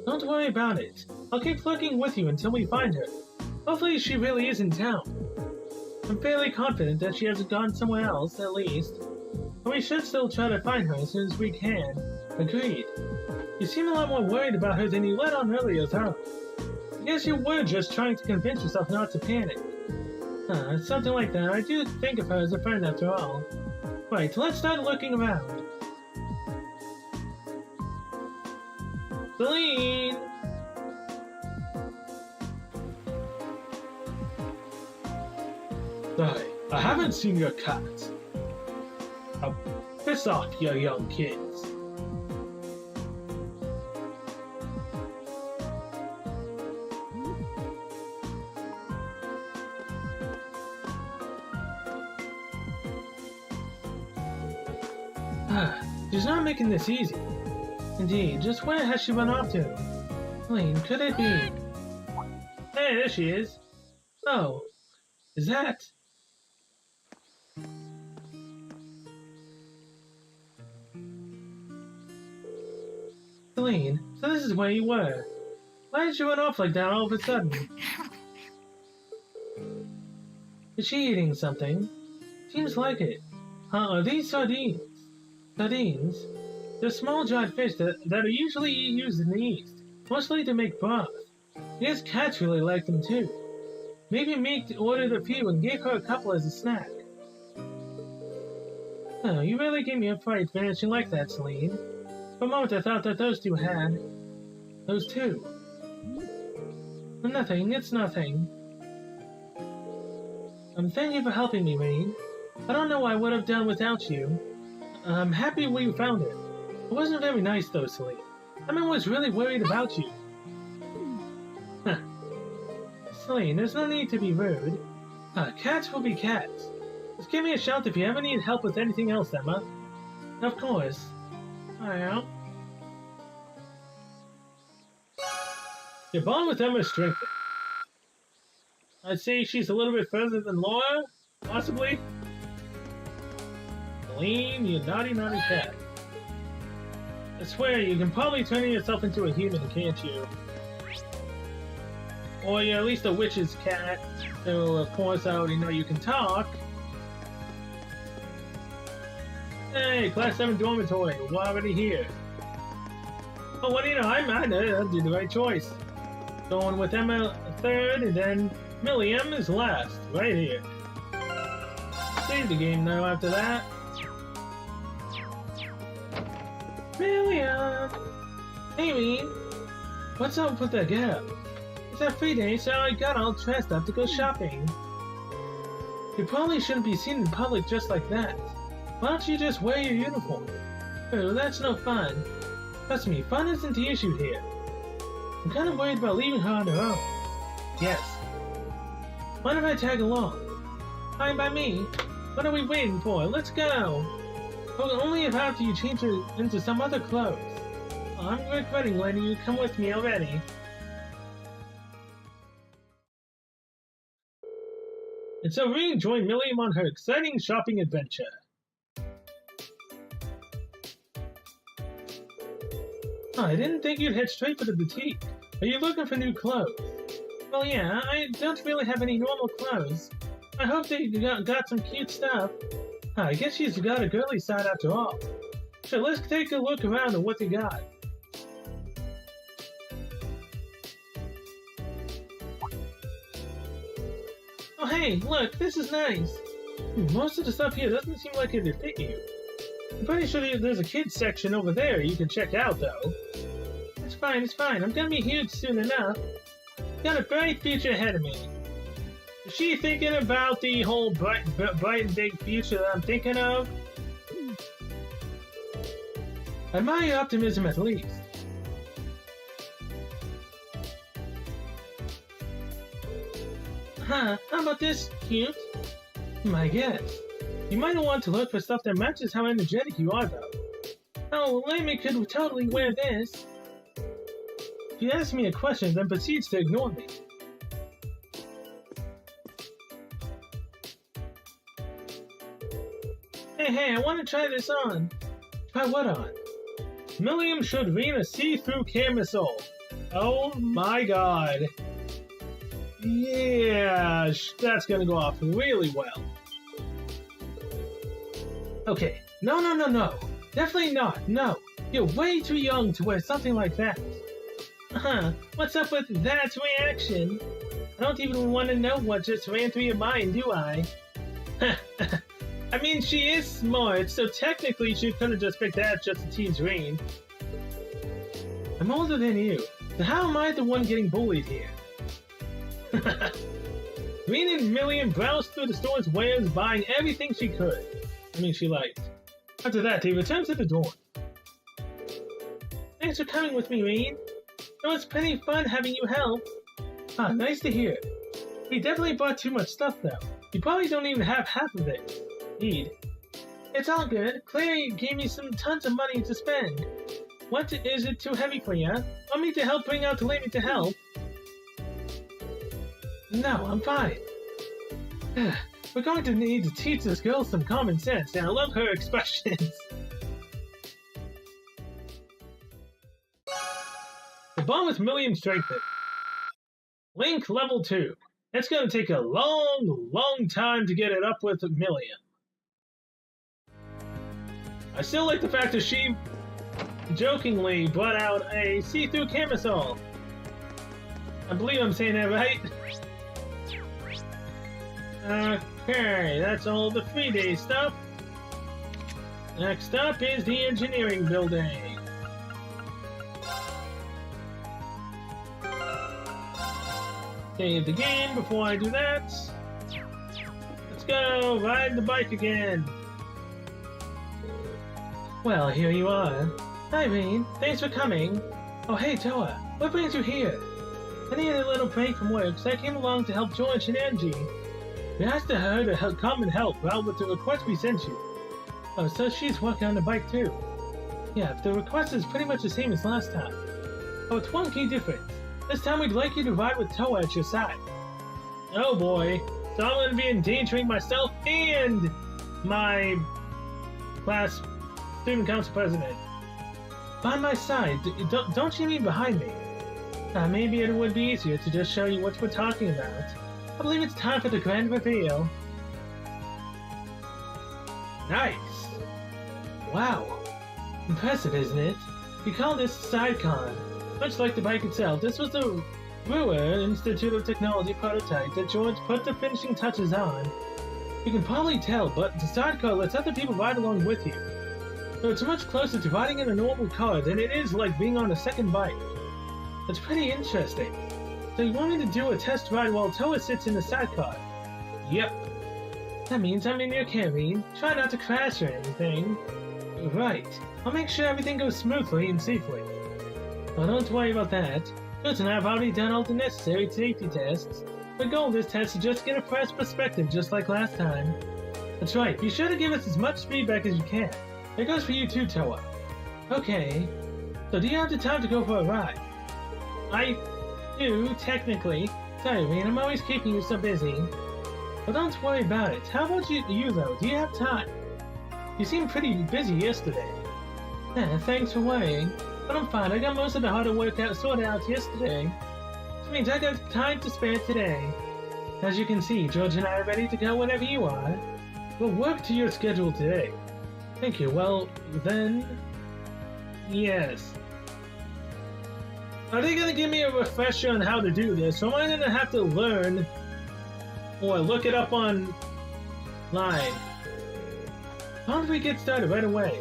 Don't worry about it. I'll keep looking with you until we find her. Hopefully she really is in town. I'm fairly confident that she hasn't gone somewhere else, at least. But we should still try to find her as soon as we can. Agreed. You seem a lot more worried about her than you let on earlier, though. I guess you were just trying to convince yourself not to panic. Something like that. I do think of her as a friend after all. Right, let's start looking around. Celine! Sorry, I haven't seen your cat. Oh, piss off, you young kids. She's not making this easy. Indeed, just where has she run off to? Celine, could it be? Hey, there she is. Oh, is that? Celine, so this is where you were. Why did you run off like that all of a sudden? Is she eating something? Seems like it. Are these sardines? Sardines? They're small dried fish that are usually used in the East, mostly to make broth. I guess cats really like them too. Maybe Meek ordered a few and gave her a couple as a snack. Oh, you really gave me a fright vanishing like that, Celine. For a moment I thought that those two had... Those two. Nothing, it's nothing. Thank you for helping me, Reen. I don't know what I would have done without you. I'm happy we found it. It wasn't very nice though, Celine. Emma was really worried about you. Huh. Celine, there's no need to be rude. Cats will be cats. Just give me a shout if you ever need help with anything else, Emma. Of course. Well. Your bond with Emma is strengthened. I'd say she's a little bit further than Laura, possibly. Celine, you naughty, naughty cat. I swear, you can probably turn yourself into a human, can't you? Or you're at least a witch's cat, so of course I already know you can talk. Hey, Class 7 dormitory, we're already here. Oh, what do you know, I did the right choice. Going with Emma third, and then Milliam is last, right here. Save the game now after that. Milliam! Hey, Reen! What's up with that gap? It's our free day, so I got all dressed up to go shopping. You probably shouldn't be seen in public just like that. Why don't you just wear your uniform? Oh, that's no fun. Trust me, fun isn't the issue here. I'm kind of worried about leaving her on her own. Yes. Mind if I tag along? Fine by me. What are we waiting for? Let's go! Well, only if after you change her into some other clothes. Oh, I'm regretting letting you come with me already. And so Reen joined Milliam on her exciting shopping adventure. Oh, I didn't think you'd head straight for the boutique. Are you looking for new clothes? Well, yeah, I don't really have any normal clothes. I hope that you got some cute stuff. I guess she's got a girly side after all. So let's take a look around at what they got. Oh hey, look, this is nice. Most of the stuff here doesn't seem like it would fit you. I'm pretty sure there's a kids section over there you can check out though. It's fine, I'm gonna be huge soon enough. Got a bright future ahead of me. Is she thinking about the whole bright and big future that I'm thinking of? I admire your optimism at least. Huh, how about this, cute? My guess. You might want to look for stuff that matches how energetic you are, though. Oh, Lemmy could totally wear this. She asks me a question, then proceeds to ignore me. Hey, I want to try this on. Try what on? Milliam should read a see-through camisole. Oh my god. Yeah, that's gonna go off really well. Okay, no. Definitely not, no. You're way too young to wear something like that. What's up with that reaction? I don't even want to know what just ran through your mind, do I? I mean, she is smart, so technically she could have just picked that just to tease Rain. I'm older than you, so how am I the one getting bullied here? Rain and Milliam browsed through the store's wares, buying everything she could. She liked. After that, they returned to the dorm. Thanks for coming with me, Rain. It was pretty fun having you help. Ah, nice to hear. We definitely bought too much stuff, though. You probably don't even have half of it. Indeed. It's all good. Claire gave me tons of money to spend. What, is it too heavy for you? Want me to help bring out Lemmy to help? No, I'm fine. We're going to need to teach this girl some common sense, and I love her expressions. The bond with Milliam strengthened. Link level 2. It's going to take a long time to get it up with Milliam. I still like the fact that she jokingly brought out a see-through camisole. I believe I'm saying that right. Okay, that's all the 3-day stuff. Next up is the engineering building. Save the game before I do that. Let's go, ride the bike again. Well, here you are. Hi, Rain. Thanks for coming. Oh, hey, Toa. What brings you here? I needed a little break from work, so I came along to help George and Angie. We asked her to come and help out with the request we sent you. Oh, so she's working on the bike too. Yeah, the request is pretty much the same as last time. Oh, it's one key difference. This time we'd like you to ride with Toa at your side. Oh boy, so I'm going to be endangering myself and my class student council president. By my side, don't you mean behind me? Maybe it would be easier to just show you what we're talking about. I believe it's time for the grand reveal. Nice! Wow! Impressive, isn't it? We call this Sidecar. Much like the bike itself, this was the Brewer Institute of Technology prototype that George put the finishing touches on. You can probably tell, but the Sidecar lets other people ride along with you. So it's much closer to riding in a normal car than it is like being on a second bike. It's pretty interesting. So you want me to do a test ride while Toa sits in the sidecar? Yep. That means I'm in your cabin. Try not to crash or anything. Right. I'll make sure everything goes smoothly and safely. Well, don't worry about that. George and I have already done all the necessary safety tests. The goal of this test is just to get a fresh perspective just like last time. That's right. Be sure to give us as much feedback as you can. It goes for you too, Toa. Okay. So do you have the time to go for a ride? I do, technically. Sorry, Rain, I'm always keeping you so busy. But don't worry about it. How about you though? Do you have time? You seemed pretty busy yesterday. Thanks for worrying. But I'm fine. I got most of the harder work sorted out yesterday. Which means I got time to spare today. As you can see, George and I are ready to go whenever you are. We'll work to your schedule today. Thank you. Well, then... Yes. Are they going to give me a refresher on how to do this, or am I going to have to learn or look it up online? How don't we get started right away?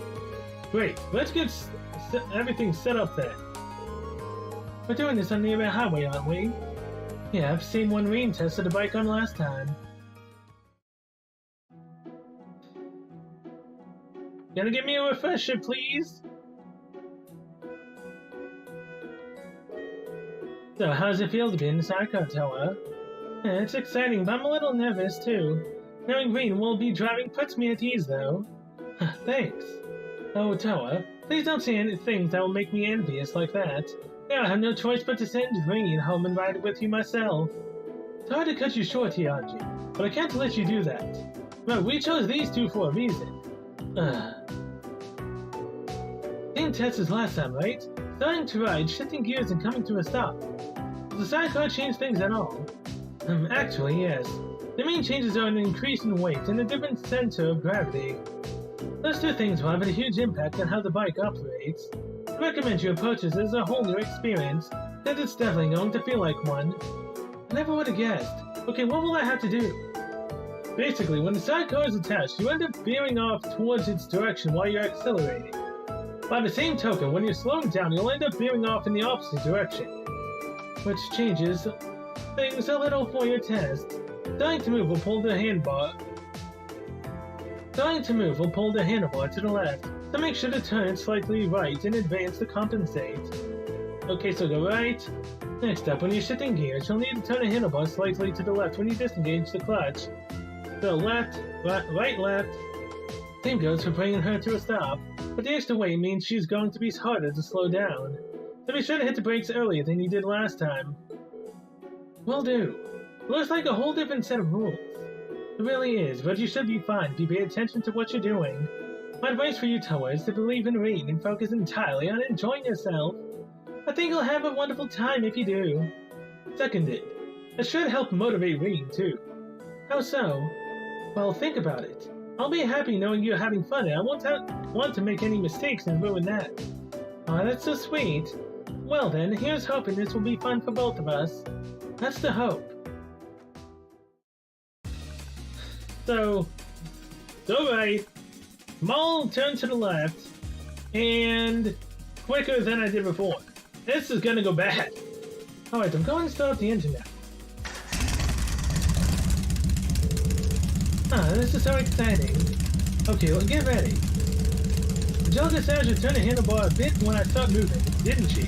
Great, let's get everything set up then. We're doing this on the highway, aren't we? Yeah, I've seen one Reen tested a bike on last time. Gonna give me a refresher, please? So, how's it feel to be in the Sidecar Tower? Yeah, it's exciting, but I'm a little nervous, too. Knowing Reen will be driving puts me at ease, though. Thanks. Oh, Toa, please don't say any things that will make me envious like that. Yeah, I have no choice but to send Reen home and ride with you myself. It's hard to cut you short here, Anji, but I can't let you do that. Well, we chose these two for a reason. Same test as last time, right? Starting to ride, shifting gears and coming to a stop. Does the sidecar change things at all? Actually, yes. The main changes are an increase in weight and a different center of gravity. Those two things will have a huge impact on how the bike operates. I recommend you approach this as a whole new experience, since it's definitely going to feel like one. I never would have guessed. Okay, what will I have to do? Basically, when the sidecar is attached, you end up veering off towards its direction while you're accelerating. By the same token, when you're slowing down, you'll end up veering off in the opposite direction, which changes things a little for your test. Starting to move will pull the handlebar to the left, so make sure to turn slightly right in advance to compensate. Okay, so go right. Next up, when you're shifting gears, you'll need to turn the handlebar slightly to the left when you disengage the clutch. So left, right, left. Same goes for bringing her to a stop, but the extra weight means she's going to be harder to slow down. So be sure to hit the brakes earlier than you did last time. Will do. Looks like a whole different set of rules. It really is, but you should be fine if you pay attention to what you're doing. My advice for you, Toa, is to believe in Reen and focus entirely on enjoying yourself. I think you'll have a wonderful time if you do. Seconded. It should help motivate Reen, too. How so? Well, think about it. I'll be happy knowing you're having fun, and I won't want to make any mistakes and ruin that. Aw, that's so sweet. Well then, here's hoping this will be fun for both of us. That's the hope. So, go right, small turn to the left, and quicker than I did before. This is gonna go bad. Alright, I'm going to start up the engine now. This is so exciting. Okay, well, get ready. Angelica said I should turn the handlebar a bit when I start moving, didn't she?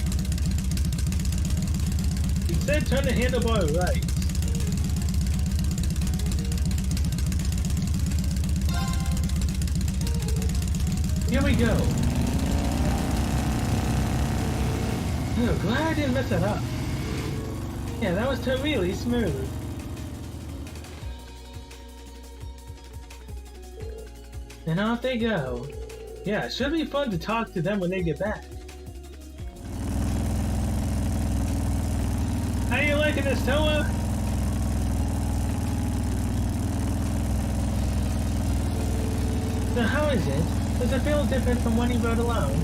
She said turn the handlebar right. Here we go. Oh, glad I didn't mess that up. Yeah, that was really smooth. And off they go. Yeah, it should be fun to talk to them when they get back. How you liking this, Toa? So how is it? Does it feel different from when you rode alone?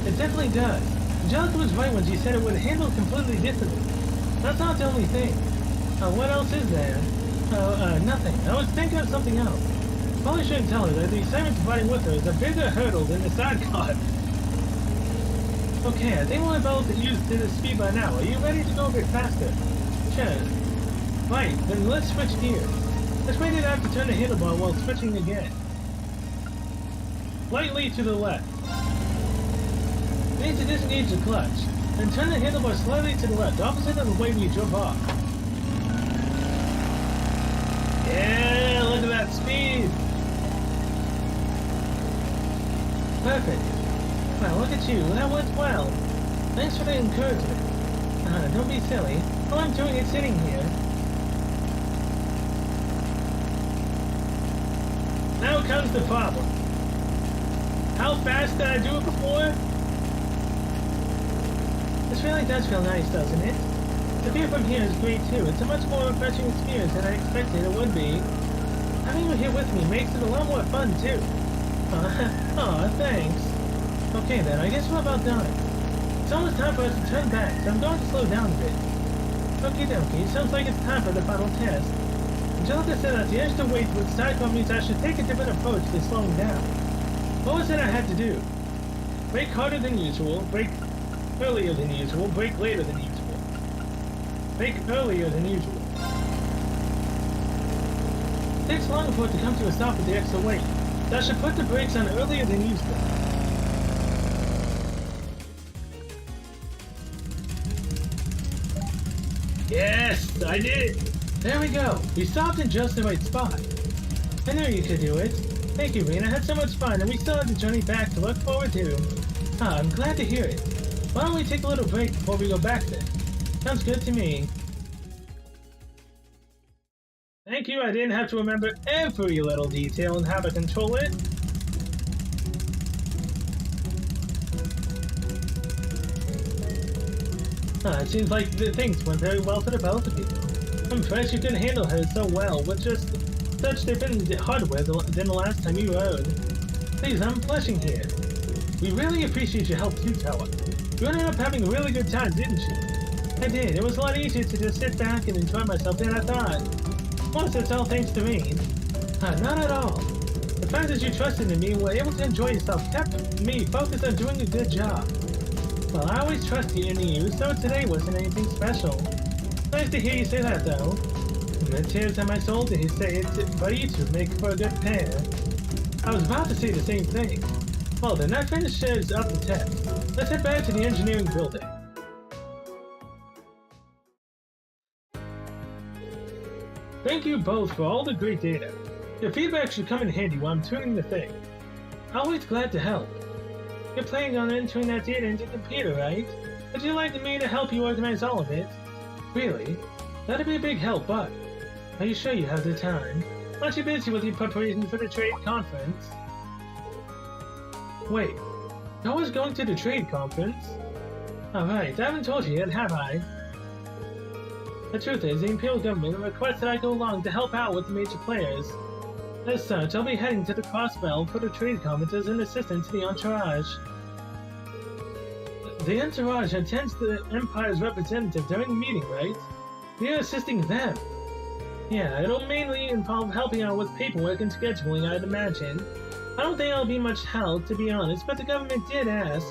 It definitely does. Angelica was right when she said it would handle completely differently. That's not the only thing. What else is there? Nothing. I was thinking of something else. Probably shouldn't tell her that the excitement of riding with her is a bigger hurdle than the sidecar. Okay, I think we're about to use to the speed by now. Are you ready to go a bit faster? Sure. Right, then let's switch gears. Let's wait it out to turn the handlebar while switching again. Lightly to the left. We need to disengage the clutch, and turn the handlebar slightly to the left, opposite of the way we drove off. Yeah, look at that speed! Perfect. Wow, look at you, that went well. Thanks for the encouragement. Don't be silly. All I'm doing is sitting here. Now comes the problem. How fast did I do it before? This really does feel nice, doesn't it? The view from here is great too. It's a much more refreshing experience than I expected it would be. Having you here with me makes it a lot more fun too. Aw, thanks. Okay then, I guess we're about done. It's almost time for us to turn back, so I'm going to slow down a bit. Okie dokie, sounds like it's time for the final test. Angelica said that the extra weight with sidecar means I should take a different approach to slowing down. What was it I had to do? Brake harder than usual, brake earlier than usual, brake later than usual. break earlier than usual. It takes longer for it to come to a stop with the extra weight, so I should put the brakes on earlier than usual. Yes, I did it! There we go. We stopped in just the right spot. I knew you could do it. Thank you, Reen. I had so much fun, and we still have the journey back to look forward to. I'm glad to hear it. Why don't we take a little break before we go back then? Sounds good to me. Thank you. I didn't have to remember every little detail and how to control it. It seems like the things went very well for the both of you. I'm impressed you could handle her so well with just such different hardware than the last time you rode. Please, I'm blushing here. We really appreciate your help too, Toa. You ended up having a really good time, didn't you? I did. It was a lot easier to just sit back and enjoy myself than I thought. Most it's all thanks to me. Not at all. The fact that you trusted in me and were able to enjoy yourself kept me focused on doing a good job. Well, I always trusted in you, so today wasn't anything special. Nice to hear you say that, though. The tears on my soul to say it, but you two make for a good pair. I was about to say the same thing. Well then, that finishes up the test. Let's head back to the engineering building. Thank you both for all the great data. Your feedback should come in handy while I'm tuning the thing. Always glad to help. You're planning on entering that data into the computer, right? Would you like me to help you organize all of it? Really? That'd be a big help, but are you sure you have the time? Aren't you busy with your preparations for the trade conference? Wait, Noah's going to the trade conference? Alright, I haven't told you yet, have I? The truth is, the Imperial Government requests that I go along to help out with the major players. As such, I'll be heading to the Crossbelt for the trade conference as an assistant to the Entourage. The Entourage attends the Empire's representative during the meeting, right? You're assisting them. Yeah, it'll mainly involve helping out with paperwork and scheduling, I'd imagine. I don't think it'll be much help, to be honest, but the government did ask.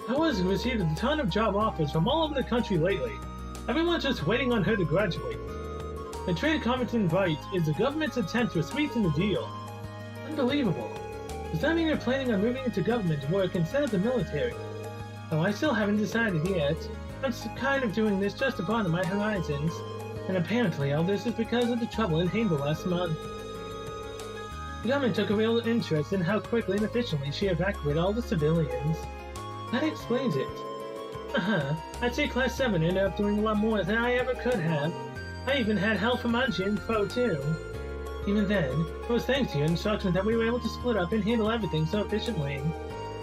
Noah's received a ton of job offers from all over the country lately. Everyone's just waiting on her to graduate. The trade conference invite is the government's attempt to sweeten the deal. Unbelievable. Does that mean you're planning on moving into government work instead of the military? Oh, I still haven't decided yet. I'm kind of doing this just to broaden my horizons. And apparently all this is because of the trouble in Hainville last month. The government took a real interest in how quickly and efficiently she evacuated all the civilians. That explains it. I'd say Class 7 ended up doing a lot more than I ever could have. I even had help from Anji and Fo too. Even then, it was thanks to your instructions that we were able to split up and handle everything so efficiently.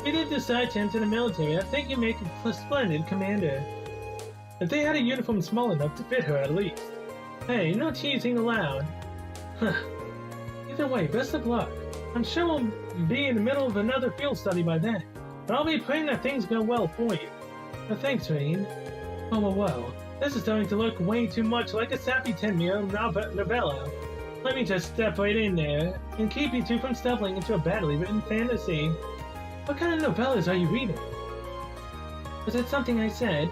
If you did decide to enter the military, I think you make a splendid commander. If they had a uniform small enough to fit her at least. Hey, no teasing allowed. Either way, best of luck. I'm sure we'll be in the middle of another field study by then, but I'll be praying that things go well for you. Thanks, Rain. Whoa. This is starting to look way too much like a sappy 10-year-old novella. Let me just step right in there and keep you two from stumbling into a badly written fantasy. What kind of novellas are you reading? Was it something I said?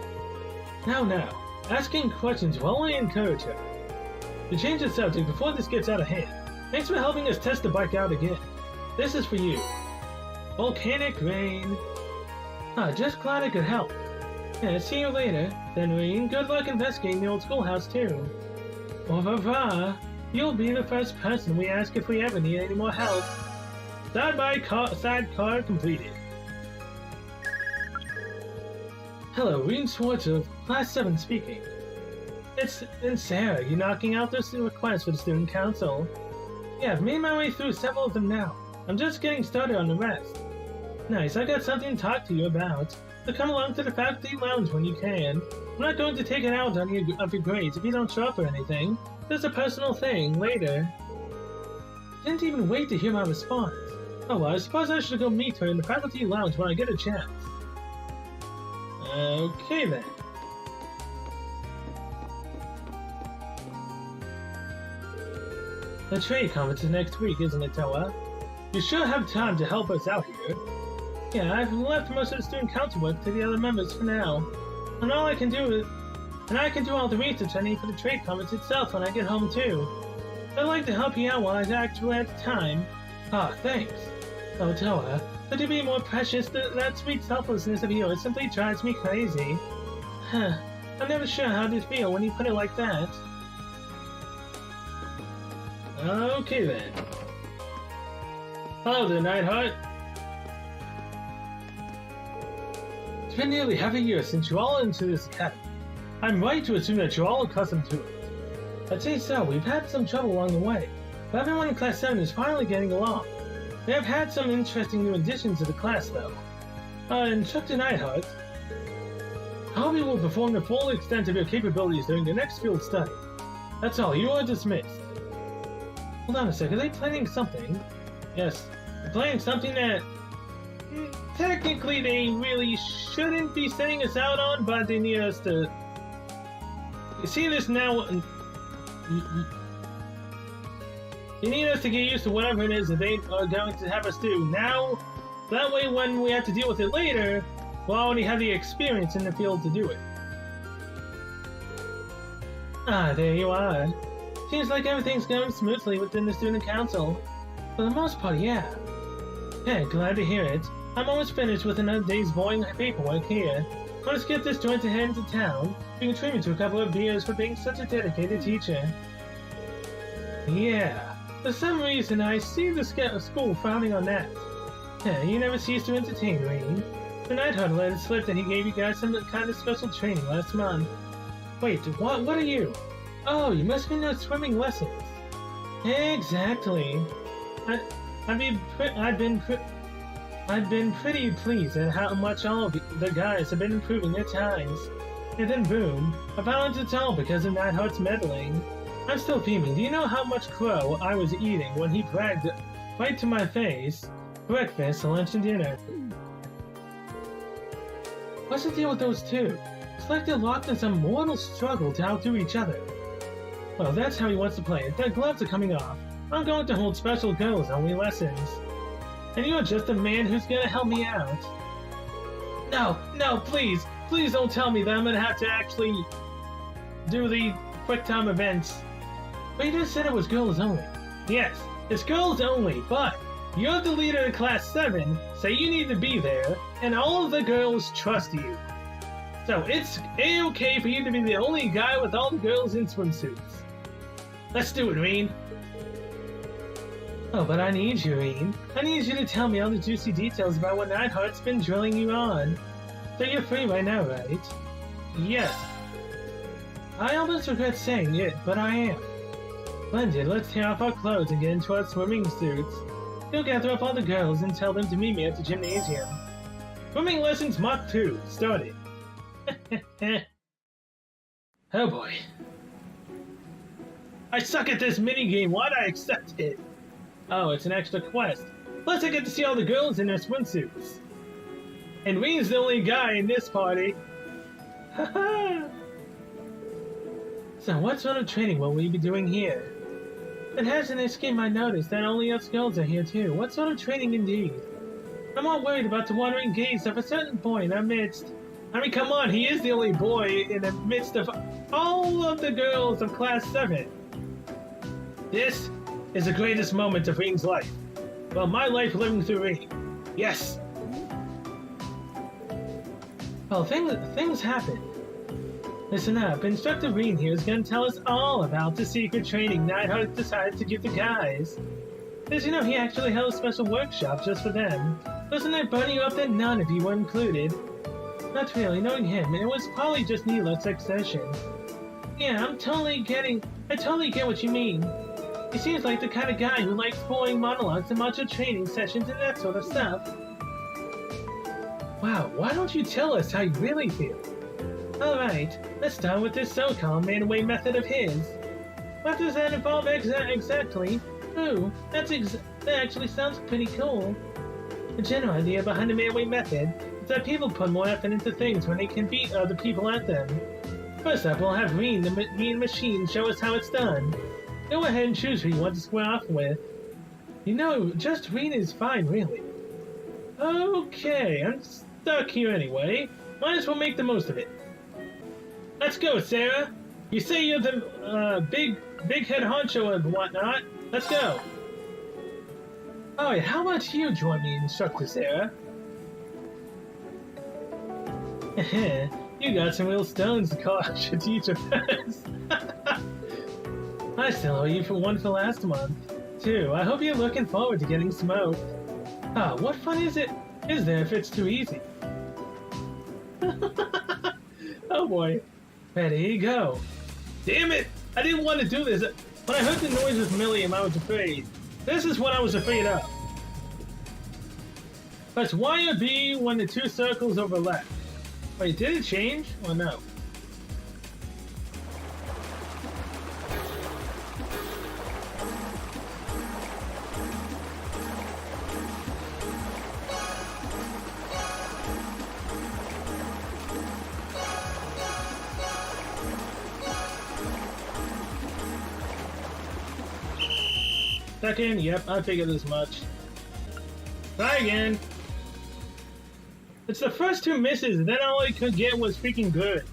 Now. Asking questions will only encourage her. To change the subject before this gets out of hand, thanks for helping us test the bike out again. This is for you. Volcanic Rain. Just glad I could help. Yeah, see you later. Then, Rain, good luck investigating the old schoolhouse, too. Au revoir. You'll be the first person we ask if we ever need any more help. Sidecar completed. Hello, Rain Schwartz of Class 7 speaking. It's Sarah. You knocking out those requests for the Student Council? Yeah, I've made my way through several of them now. I'm just getting started on the rest. Nice, I got something to talk to you about. So come along to the faculty lounge when you can. I'm not going to take it out on you of your grades if you don't show up or anything. Just a personal thing, later. Didn't even wait to hear my response. Oh well, I suppose I should go meet her in the faculty lounge when I get a chance. Okay then. The trade conference is next week, isn't it, Toa? You sure have time to help us out here. Yeah, I've left most of the student council work to the other members for now. And all I can do And I can do all the research I need for the trade conference itself when I get home too. I'd like to help you out while I actually have time. Ah, thanks. Oh, Toa, but to be more precious, that sweet selflessness of yours simply drives me crazy. Huh. I'm never sure how to feel when you put it like that. Okay then. Hello there, Nightheart. It's been nearly half a year since you all entered this academy. I'm right to assume that you're all accustomed to it. I'd say so. We've had some trouble along the way, but everyone in Class 7 is finally getting along. We have had some interesting new additions to the class, though. Instructor Nightheart, I hope you will perform the full extent of your capabilities during the next field study. That's all. You are dismissed. Hold on a sec. Are they planning something? Yes. They're planning something that technically they really shouldn't be sending us out on, but they need us to... You see this now... You need us to get used to whatever it is that they are going to have us do. Now, that way when we have to deal with it later, we'll already have the experience in the field to do it. Ah, there you are. Seems like everything's going smoothly within the student council. For the most part, yeah. Hey, glad to hear it. I'm almost finished with another day's boring paperwork here. Let's get this joint to head into town. You can treat me to a couple of beers for being such a dedicated teacher. Yeah. For some reason, I see the school frowning on that. Yeah, you never cease to entertain, Rain. The Nightheart let it slip that he gave you guys some kind of special training last month. Wait, what are you? Oh, you must be in swimming lessons. Exactly. I've been pretty pleased at how much all of the guys have been improving their times. And then boom, I found it's all because of Nightheart's meddling. I'm still fuming. Do you know how much crow I was eating when he bragged right to my face? Breakfast, lunch, and dinner. What's the deal with those two? It's like they're locked in some mortal struggle to outdo each other. Well, that's how he wants to play it. Their gloves are coming off. I'm going to hold special girls-only lessons. And you're just a man who's gonna help me out. No, please don't tell me that I'm gonna have to actually do the quick time events. But you just said it was girls only. Yes, it's girls only, but you're the leader of Class 7, so you need to be there, and all of the girls trust you. So it's A-okay for you to be the only guy with all the girls in swimsuits. Let's do it, Reen. Oh, but I need you, Reen. I need you to tell me all the juicy details about what Nightheart's been drilling you on. So you're free right now, right? Yes. I almost regret saying it, but I am. Splendid, let's tear off our clothes and get into our swimming suits. Go gather up all the girls and tell them to meet me at the gymnasium. Swimming lessons Mach 2, started. Oh boy. I suck at this minigame, why'd I accept it? Oh, it's an extra quest. Plus I get to see all the girls in their swimsuits. And Reen's the only guy in this party. Haha. So what sort of training will we be doing here? It hasn't escaped my notice that only us girls are here too. What sort of training indeed? I'm all worried about the wandering gaze of a certain boy in our midst. I mean, come on, he is the only boy in the midst of all of the girls of Class 7. This is the greatest moment of Reen's life. Well, my life living through Reen. Yes. Well, things happen. Listen up, Instructor Reen here is going to tell us all about the secret training Nightheart decided to give the guys. Did you know he actually held a special workshop just for them? Doesn't it burn you up that none of you were included? Not really, knowing him, it was probably just needless exertion. Yeah, I totally get what you mean. He seems like the kind of guy who likes boring monologues and macho training sessions and that sort of stuff. Wow, why don't you tell us how you really feel? Alright, let's start with this so-called man-away method of his. What does that involve exactly? Ooh, that actually sounds pretty cool. The general idea behind the man-away method is that people put more effort into things when they can beat other people at them. First up, we'll have Reen, the mean machine, show us how it's done. Go ahead and choose who you want to square off with. You know, just Reen is fine, really. Okay, I'm stuck here anyway. Might as well make the most of it. Let's go, Sarah. You say you're the big head honcho and whatnot. Let's go. Alright, how about you join me, Instructor Sarah? You got some real stones to cost your teacher first. I still owe you for one for last month, too. I hope you're looking forward to getting smoked. Ah, what fun is there if it's too easy? Oh boy. Ready, go. Damn it! I didn't want to do this. When I heard the noise with Milliam, I was afraid. This is what I was afraid of. Press Y or B when the two circles overlap. Wait, did it change or no? Second, yep, I figured as much. Try again. It's the first two misses, and then all I could get was freaking goods.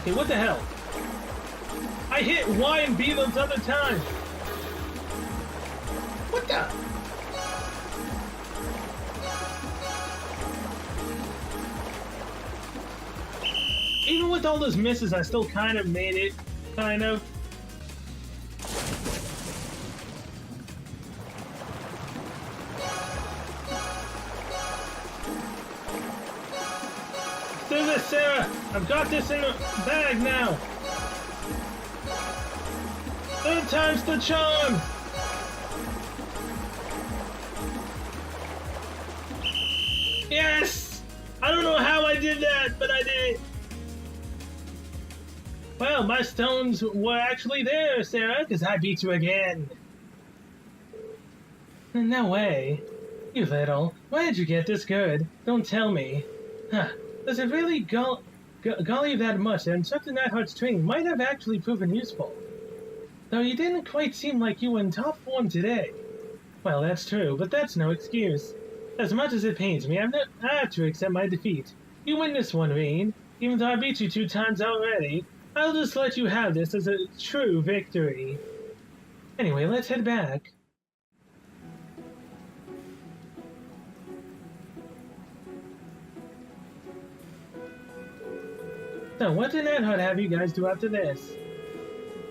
Okay, what the hell? I hit Y and B those other times. What the? Even with all those misses, I still kind of made it. Kind of. Do this, Sarah! I've got this in a bag now! Third time's the charm! Yes! I don't know how I did that, but I did! Well, my stones were actually there, Sarah, because I beat you again. No way. You little. Where did you get this good? Don't tell me. Huh. Does it really gall you that much that Instructor Nightheart's training might have actually proven useful? Though you didn't quite seem like you were in top form today. Well, that's true, but that's no excuse. As much as it pains me, I have to accept my defeat. You win this one, Rean. Even though I beat you 2 times already, I'll just let you have this as a true victory. Anyway, let's head back. So, what did Nightheart have you guys do after this?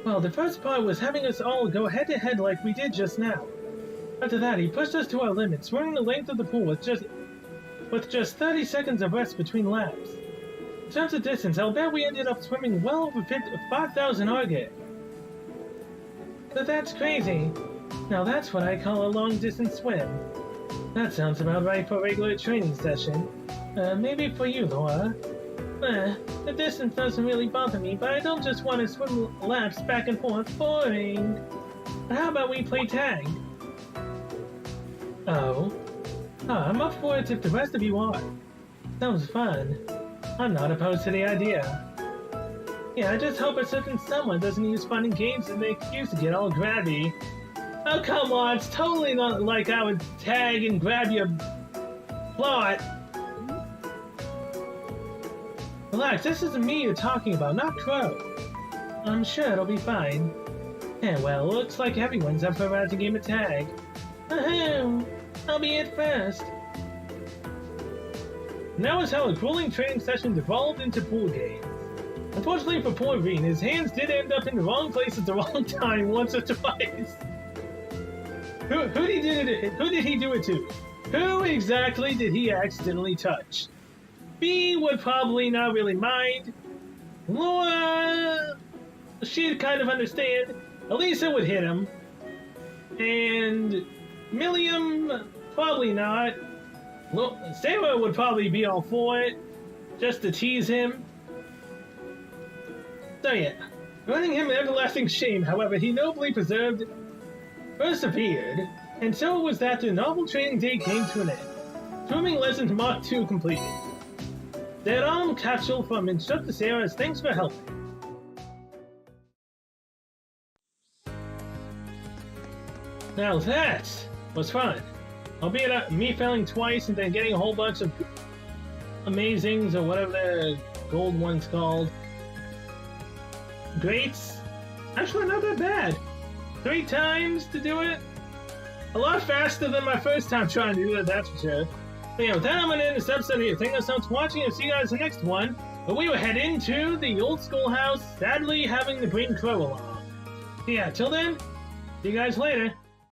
Well, the first part was having us all go head-to-head like we did just now. After that, he pushed us to our limit, swimming the length of the pool with just 30 seconds of rest between laps. In terms of distance, I'll bet we ended up swimming well over 5,000 Argent. But that's crazy. Now that's what I call a long-distance swim. That sounds about right for a regular training session. Maybe for you, Laura. The distance doesn't really bother me, but I don't just want to swim laps back and forth. Boring. But how about we play tag? Oh? I'm up for it if the rest of you are. Sounds fun. I'm not opposed to the idea. Yeah, I just hope a certain someone doesn't use fun and games as an excuse to get all grabby. Oh, come on, it's totally not like I would tag and grab your plot. Relax, this isn't me you're talking about, not Crow. I'm sure it'll be fine. Yeah, well, looks like everyone's up for a rousing game of tag. Ahem, I'll be it first. And that was how a grueling training session devolved into pool games. Unfortunately for poor Rean, his hands did end up in the wrong place at the wrong time once or twice. Who did he do it to? Who exactly did he accidentally touch? B would probably not really mind. Laura, she'd kind of understand. Elisa would hit him. And Milliam, probably not. Well, Sarah would probably be all for it, just to tease him. So yeah, running him an everlasting shame, however, he nobly persevered, and so it was that the novel training day came to an end. Swimming lessons Mark II completed. Their arm capsule from Instructor Sarah's thanks for helping. Now that was fun. Albeit me failing twice and then getting a whole bunch of amazings or whatever the gold one's called. Greats. Actually, not that bad. 3 times to do it. A lot faster than my first time trying to do it, that's for sure. But yeah, with that, I'm going to end this episode here. Thank you so much for watching, and see you guys in the next one. But we will head into the old schoolhouse, sadly having to bring Crow along. So yeah, till then, see you guys later.